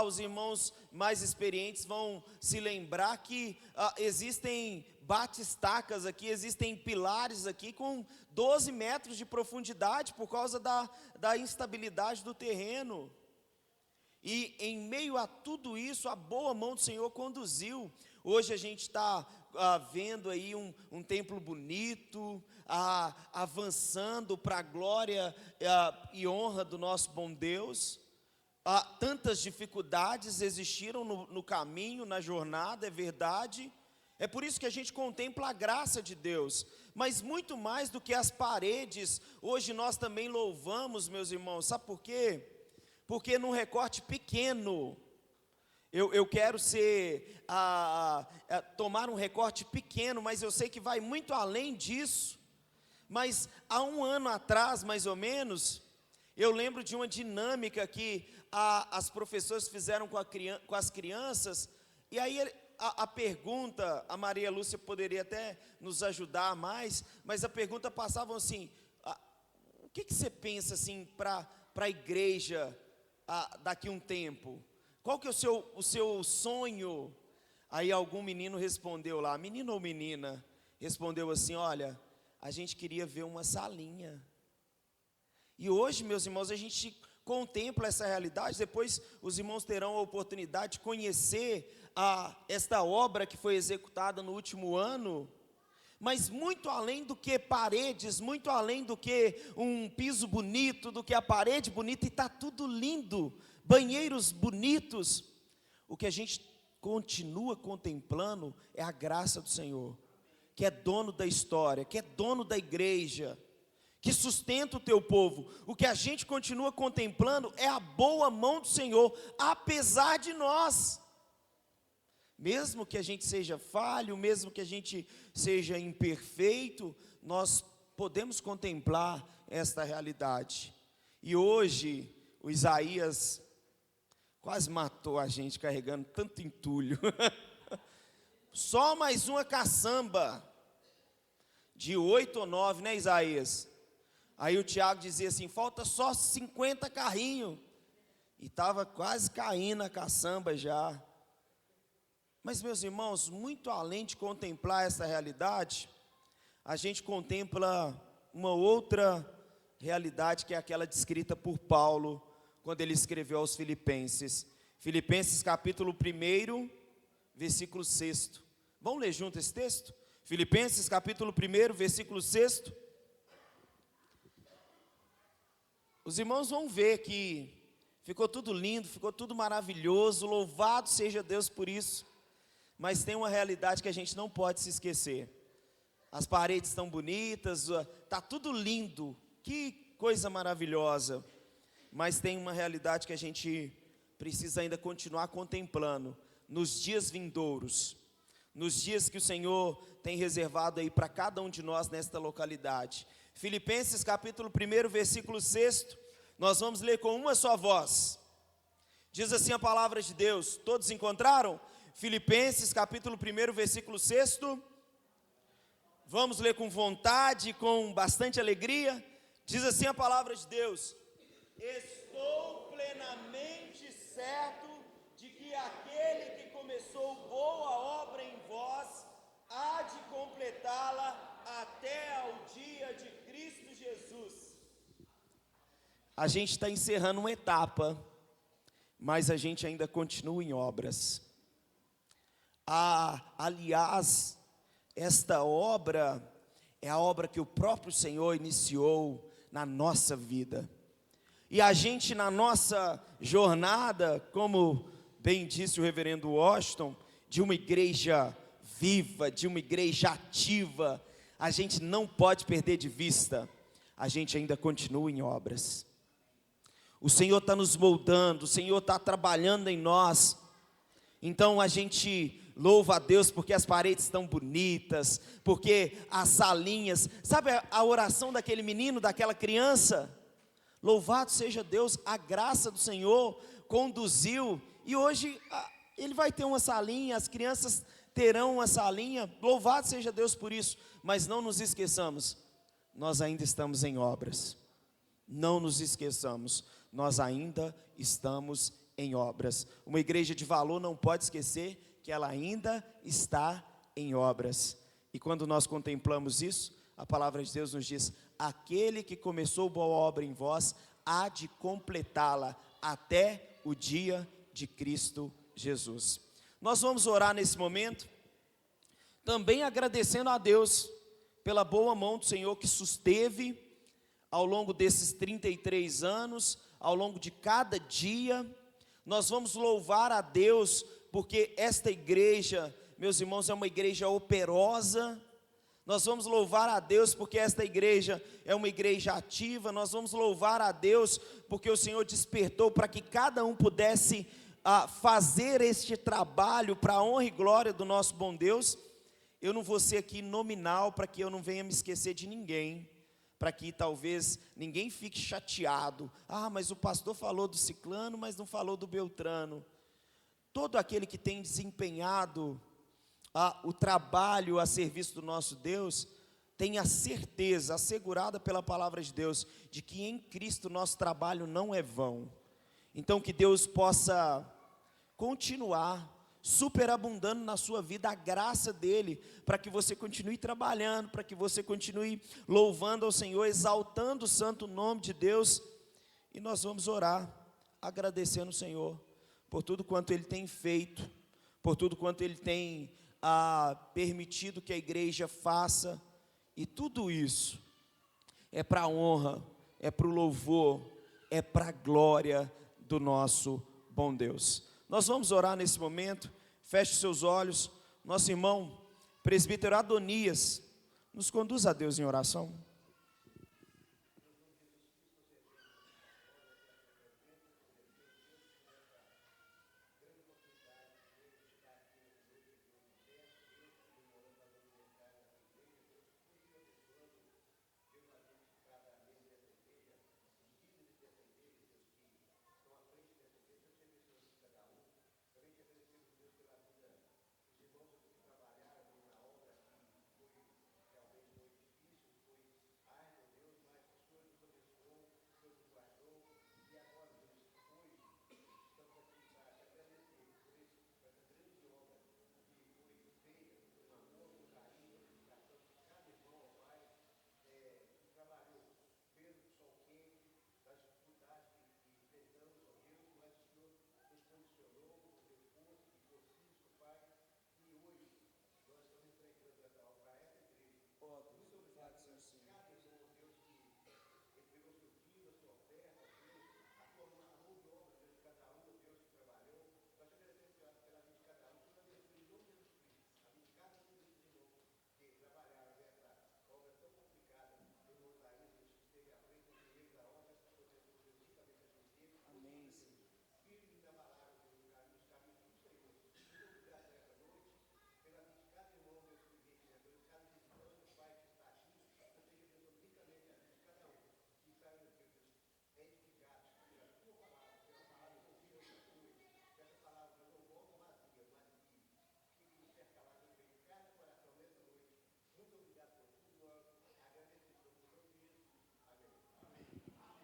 Os irmãos mais experientes vão se lembrar que existem batistacas aqui, existem pilares aqui com 12 metros de profundidade por causa da instabilidade do terreno. E em meio a tudo isso, a boa mão do Senhor conduziu. Hoje a gente está vendo aí um templo bonito, avançando para a glória e honra do nosso bom Deus. tantas dificuldades existiram no caminho, na jornada, é verdade. É por isso que a gente contempla a graça de Deus. Mas muito mais do que as paredes, hoje nós também louvamos, meus irmãos. Sabe por quê? Porque num recorte pequeno, eu quero tomar um recorte pequeno, mas eu sei que vai muito além disso. Mas há um ano atrás, mais ou menos, eu lembro de uma dinâmica que as professoras fizeram com as crianças, e aí a pergunta, a Maria Lúcia poderia até nos ajudar mais, mas a pergunta passava assim, o que você pensa assim para a igreja daqui a um tempo? Qual que é o seu sonho? Aí algum menino respondeu lá, menino ou menina, respondeu assim, olha, a gente queria ver uma salinha. E hoje, meus irmãos, a gente contempla essa realidade. Depois os irmãos terão a oportunidade de conhecer esta obra que foi executada no último ano. Mas muito além do que paredes, muito além do que um piso bonito, do que a parede bonita, e está tudo lindo, banheiros bonitos, o que a gente continua contemplando é a graça do Senhor, que é dono da história, que é dono da igreja, que sustenta o teu povo. O que a gente continua contemplando é a boa mão do Senhor, apesar de nós. Mesmo que a gente seja falho, mesmo que a gente seja imperfeito, nós podemos contemplar esta realidade. E hoje, o Isaías quase matou a gente carregando tanto entulho. Só mais uma caçamba, de 8 ou 9, né, Isaías? Aí o Tiago dizia assim, falta só 50 carrinhos. E estava quase caindo a caçamba já. Mas, meus irmãos, muito além de contemplar essa realidade, a gente contempla uma outra realidade, que é aquela descrita por Paulo, quando ele escreveu aos Filipenses. Filipenses capítulo 1, versículo 6. Vamos ler junto esse texto? Filipenses capítulo 1, versículo 6. Os irmãos vão ver que ficou tudo lindo, ficou tudo maravilhoso, louvado seja Deus por isso. Mas tem uma realidade que a gente não pode se esquecer. As paredes estão bonitas, está tudo lindo, que coisa maravilhosa. Mas tem uma realidade que a gente precisa ainda continuar contemplando nos dias vindouros, nos dias que o Senhor tem reservado aí para cada um de nós nesta localidade. Filipenses capítulo 1, versículo 6, nós vamos ler com uma só voz. Diz assim a palavra de Deus, todos encontraram? Filipenses capítulo 1, versículo 6, vamos ler com vontade, com bastante alegria. Diz assim a palavra de Deus: estou plenamente certo de que aquele que começou boa obra em vós, há de completá-la até ao dia de Cristo Jesus. A gente está encerrando uma etapa, mas a gente ainda continua em obras. Aliás, esta obra é a obra que o próprio Senhor iniciou na nossa vida. E a gente, na nossa jornada, como bem disse o reverendo Washington, de uma igreja viva, de uma igreja ativa, a gente não pode perder de vista, a gente ainda continua em obras. O Senhor está nos moldando, o Senhor está trabalhando em nós. Então a gente louva a Deus porque as paredes estão bonitas, porque as salinhas, sabe a oração daquele menino, daquela criança? Louvado seja Deus, a graça do Senhor conduziu, e hoje ele vai ter uma salinha, as crianças terão uma salinha, louvado seja Deus por isso. Mas não nos esqueçamos, nós ainda estamos em obras. Não nos esqueçamos, nós ainda estamos em obras. Uma igreja de valor não pode esquecer que ela ainda está em obras. E quando nós contemplamos isso, a palavra de Deus nos diz: aquele que começou boa obra em vós, há de completá-la até o dia de Cristo Jesus. Nós vamos orar nesse momento, também agradecendo a Deus pela boa mão do Senhor que susteve ao longo desses 33 anos, ao longo de cada dia. Nós vamos louvar a Deus, porque esta igreja, meus irmãos, é uma igreja operosa. Nós vamos louvar a Deus porque esta igreja é uma igreja ativa. Nós vamos louvar a Deus porque o Senhor despertou para que cada um pudesse fazer este trabalho para a honra e glória do nosso bom Deus. Eu não vou ser aqui nominal para que eu não venha me esquecer de ninguém, para que talvez ninguém fique chateado. Mas o pastor falou do ciclano, mas não falou do beltrano. Todo aquele que tem desempenhado o trabalho a serviço do nosso Deus, tenha certeza, assegurada pela palavra de Deus, de que em Cristo nosso trabalho não é vão. Então que Deus possa continuar superabundando na sua vida a graça dele, para que você continue trabalhando, para que você continue louvando ao Senhor, exaltando o santo nome de Deus. E nós vamos orar, agradecendo o Senhor por tudo quanto ele tem feito, por tudo quanto ele tem permitido que a igreja faça. E tudo isso é para a honra, é para o louvor, é para a glória do nosso bom Deus. Nós vamos orar nesse momento. Feche seus olhos. Nosso irmão presbítero Adonias nos conduz a Deus em oração.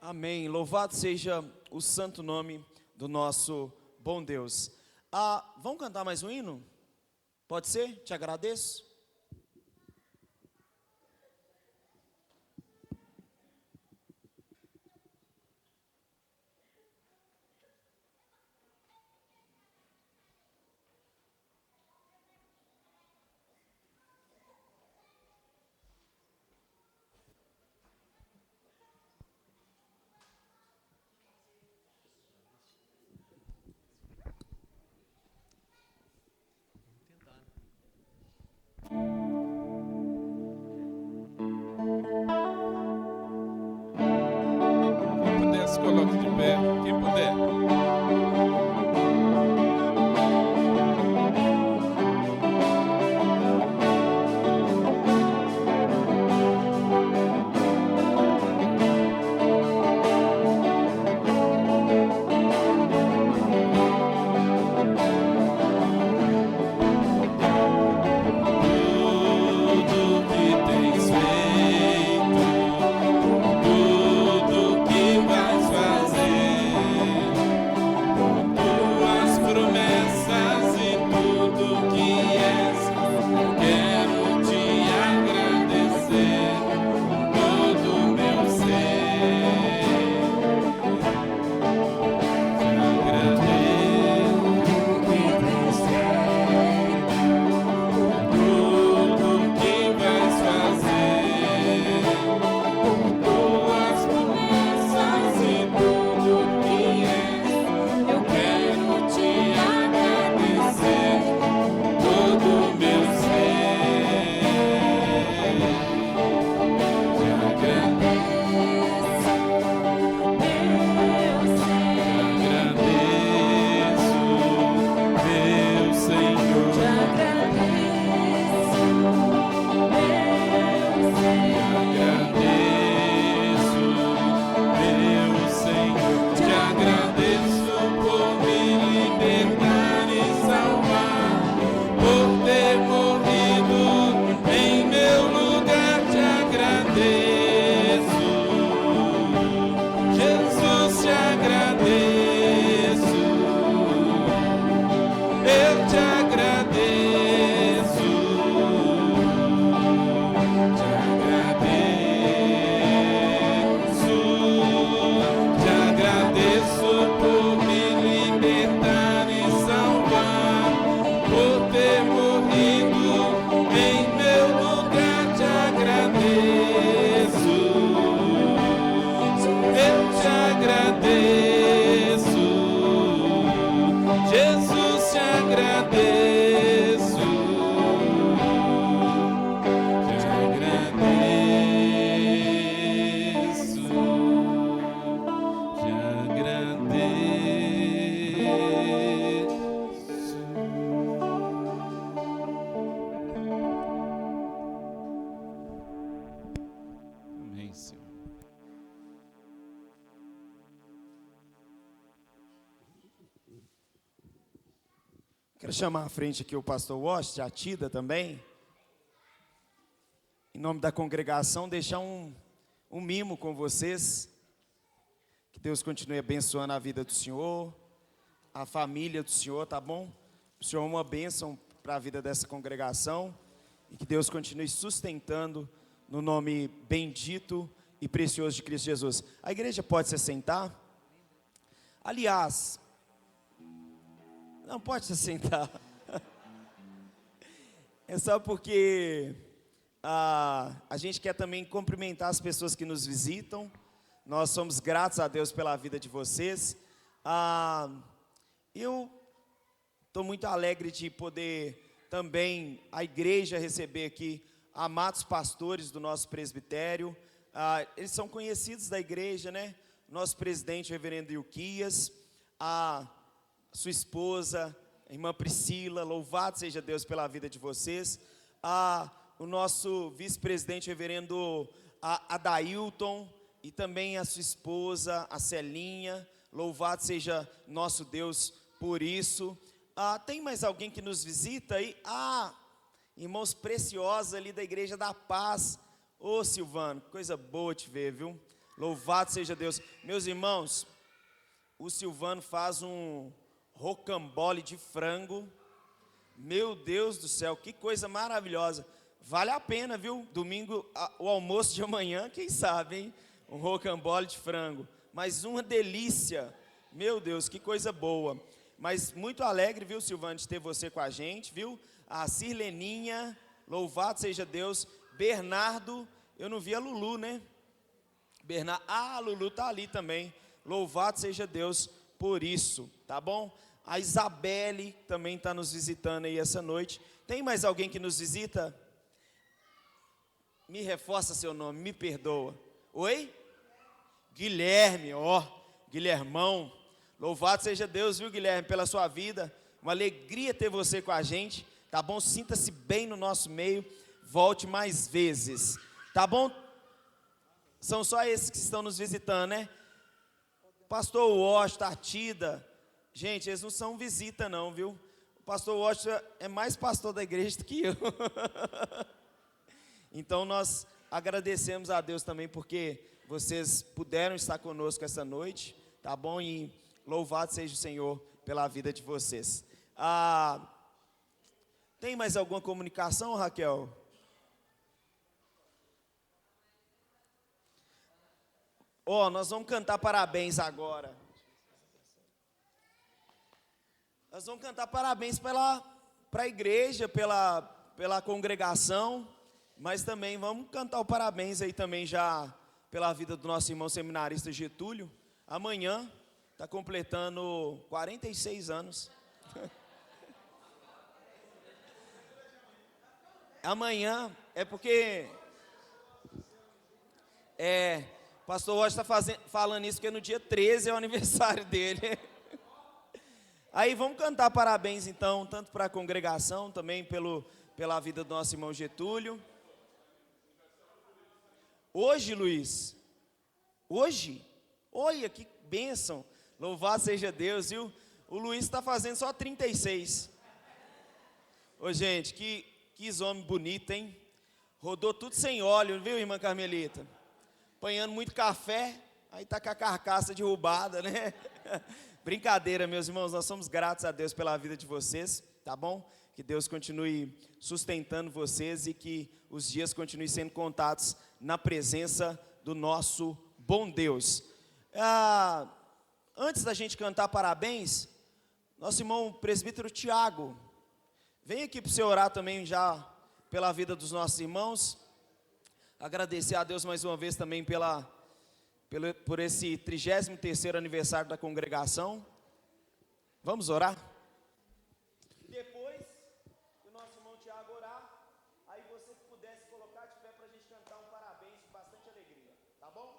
Amém. Louvado seja o santo nome do nosso bom Deus. Vamos cantar mais um hino? Pode ser? Te agradeço. Coloque de pé, quem puder. Tudo que vais fazer Quero chamar à frente aqui o pastor Washington, a Tida também. Em nome da congregação, deixar um mimo com vocês. Que Deus continue abençoando a vida do senhor, a família do senhor, tá bom? O senhor é uma bênção para a vida dessa congregação. E que Deus continue sustentando no nome bendito e precioso de Cristo Jesus. A igreja pode se assentar? Aliás, não pode se assentar. É só porque a gente quer também cumprimentar as pessoas que nos visitam. Nós somos gratos a Deus pela vida de vocês. Eu estou muito alegre de poder também a igreja receber aqui amados pastores do nosso presbitério. Eles são conhecidos da igreja, né? Nosso presidente, o reverendo Ilquias, a sua esposa, a irmã Priscila, louvado seja Deus pela vida de vocês. O nosso vice-presidente, o reverendo Adailton, e também a sua esposa, a Celinha, louvado seja nosso Deus por isso. Tem mais alguém que nos visita aí? Irmãos preciosos ali da Igreja da Paz. Ô Silvano, coisa boa te ver, viu? Louvado seja Deus. Meus irmãos, o Silvano faz um rocambole de frango. Meu Deus do céu, que coisa maravilhosa. Vale a pena, viu? Domingo, o almoço de amanhã, quem sabe, hein? Um rocambole de frango. Mas uma delícia. Meu Deus, que coisa boa. Mas muito alegre, viu, Silvano, de ter você com a gente, viu? A Sirleninha, louvado seja Deus. Bernardo, eu não vi a Lulu, né? Bernardo, a Lulu tá ali também. Louvado seja Deus por isso, tá bom? A Isabelle também está nos visitando aí essa noite. Tem mais alguém que nos visita? Me reforça seu nome, me perdoa. Oi? Guilherme, Guilhermão. Louvado seja Deus, viu, Guilherme, pela sua vida. Uma alegria ter você com a gente, tá bom? Sinta-se bem no nosso meio. Volte mais vezes, tá bom? São só esses que estão nos visitando, né? Pastor Washington, a Tida. Gente, eles não são visita não, viu? O pastor Washington é mais pastor da igreja do que eu. Então nós agradecemos a Deus também porque vocês puderam estar conosco essa noite, tá bom? E louvado seja o Senhor pela vida de vocês. Tem mais alguma comunicação, Raquel? Nós vamos cantar parabéns agora. Nós vamos cantar parabéns para a igreja, pela congregação, mas também vamos cantar o parabéns aí também já pela vida do nosso irmão seminarista Getúlio. Amanhã está completando 46 anos. Amanhã é porque o pastor Rocha está falando isso porque no dia 13 é o aniversário dele. Aí vamos cantar parabéns então, tanto para a congregação, também pela vida do nosso irmão Getúlio. Hoje, Luiz, hoje, olha que bênção, louvado seja Deus, viu? O Luiz está fazendo só 36. Ô gente, que homem bonito, hein? Rodou tudo sem óleo, viu, irmã Carmelita? Apanhando muito café, aí tá com a carcaça derrubada, né? Brincadeira, meus irmãos, nós somos gratos a Deus pela vida de vocês, tá bom? Que Deus continue sustentando vocês e que os dias continuem sendo contados na presença do nosso bom Deus. Antes da gente cantar parabéns, nosso irmão presbítero Tiago, vem aqui para você orar também já pela vida dos nossos irmãos. Agradecer a Deus mais uma vez também por esse 33º aniversário da congregação. Vamos orar? Depois que o nosso irmão Tiago orar, aí você pudesse colocar de pé para a gente cantar um parabéns com bastante alegria, tá bom?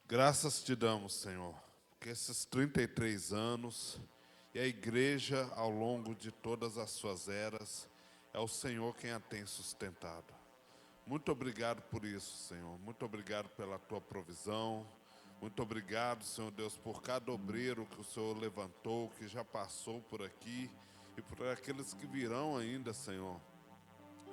Graças te damos, Senhor, porque esses 33 anos e a igreja ao longo de todas as suas eras, é o Senhor quem a tem sustentado. Muito obrigado por isso, Senhor. Muito obrigado pela tua provisão. Muito obrigado, Senhor Deus, por cada obreiro que o Senhor levantou, que já passou por aqui, e por aqueles que virão ainda, Senhor.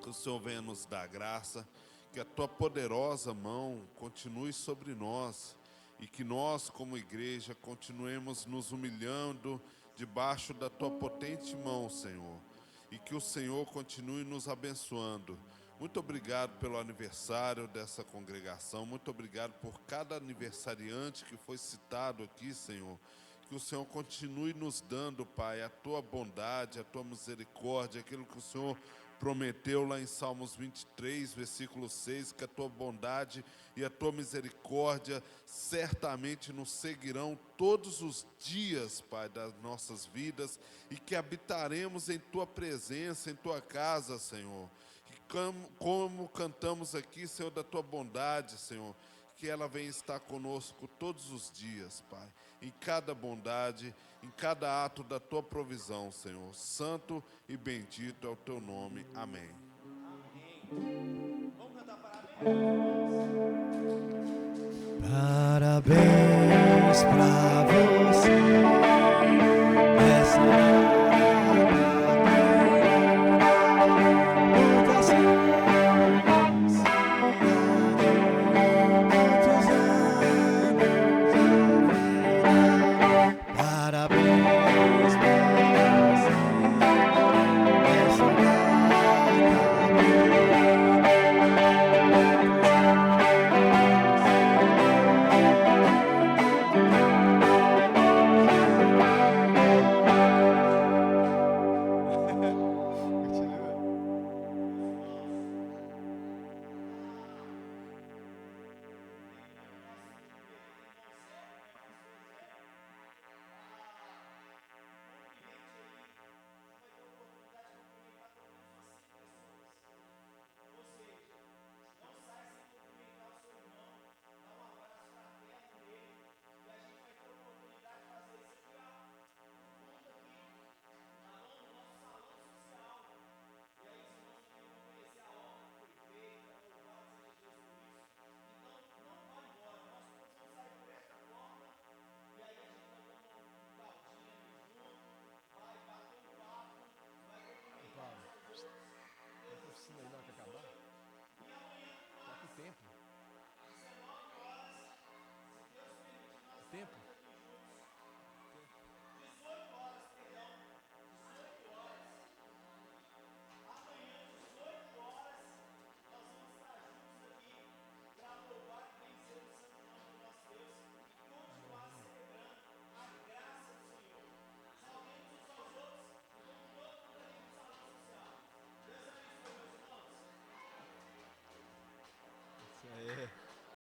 Que o Senhor venha nos dar graça, que a Tua poderosa mão continue sobre nós, e que nós, como igreja, continuemos nos humilhando debaixo da Tua potente mão, Senhor, e que o Senhor continue nos abençoando. Muito obrigado pelo aniversário dessa congregação, muito obrigado por cada aniversariante que foi citado aqui, Senhor. Que o Senhor continue nos dando, Pai, a Tua bondade, a Tua misericórdia, aquilo que o Senhor prometeu lá em Salmos 23, versículo 6, que a Tua bondade e a Tua misericórdia certamente nos seguirão todos os dias, Pai, das nossas vidas, e que habitaremos em Tua presença, em Tua casa, Senhor. Como cantamos aqui, Senhor, da Tua bondade, Senhor, que ela venha estar conosco todos os dias, Pai, em cada bondade, em cada ato da Tua provisão, Senhor. Santo e bendito é o Teu nome. Amém. Vamos cantar Parabéns pra você.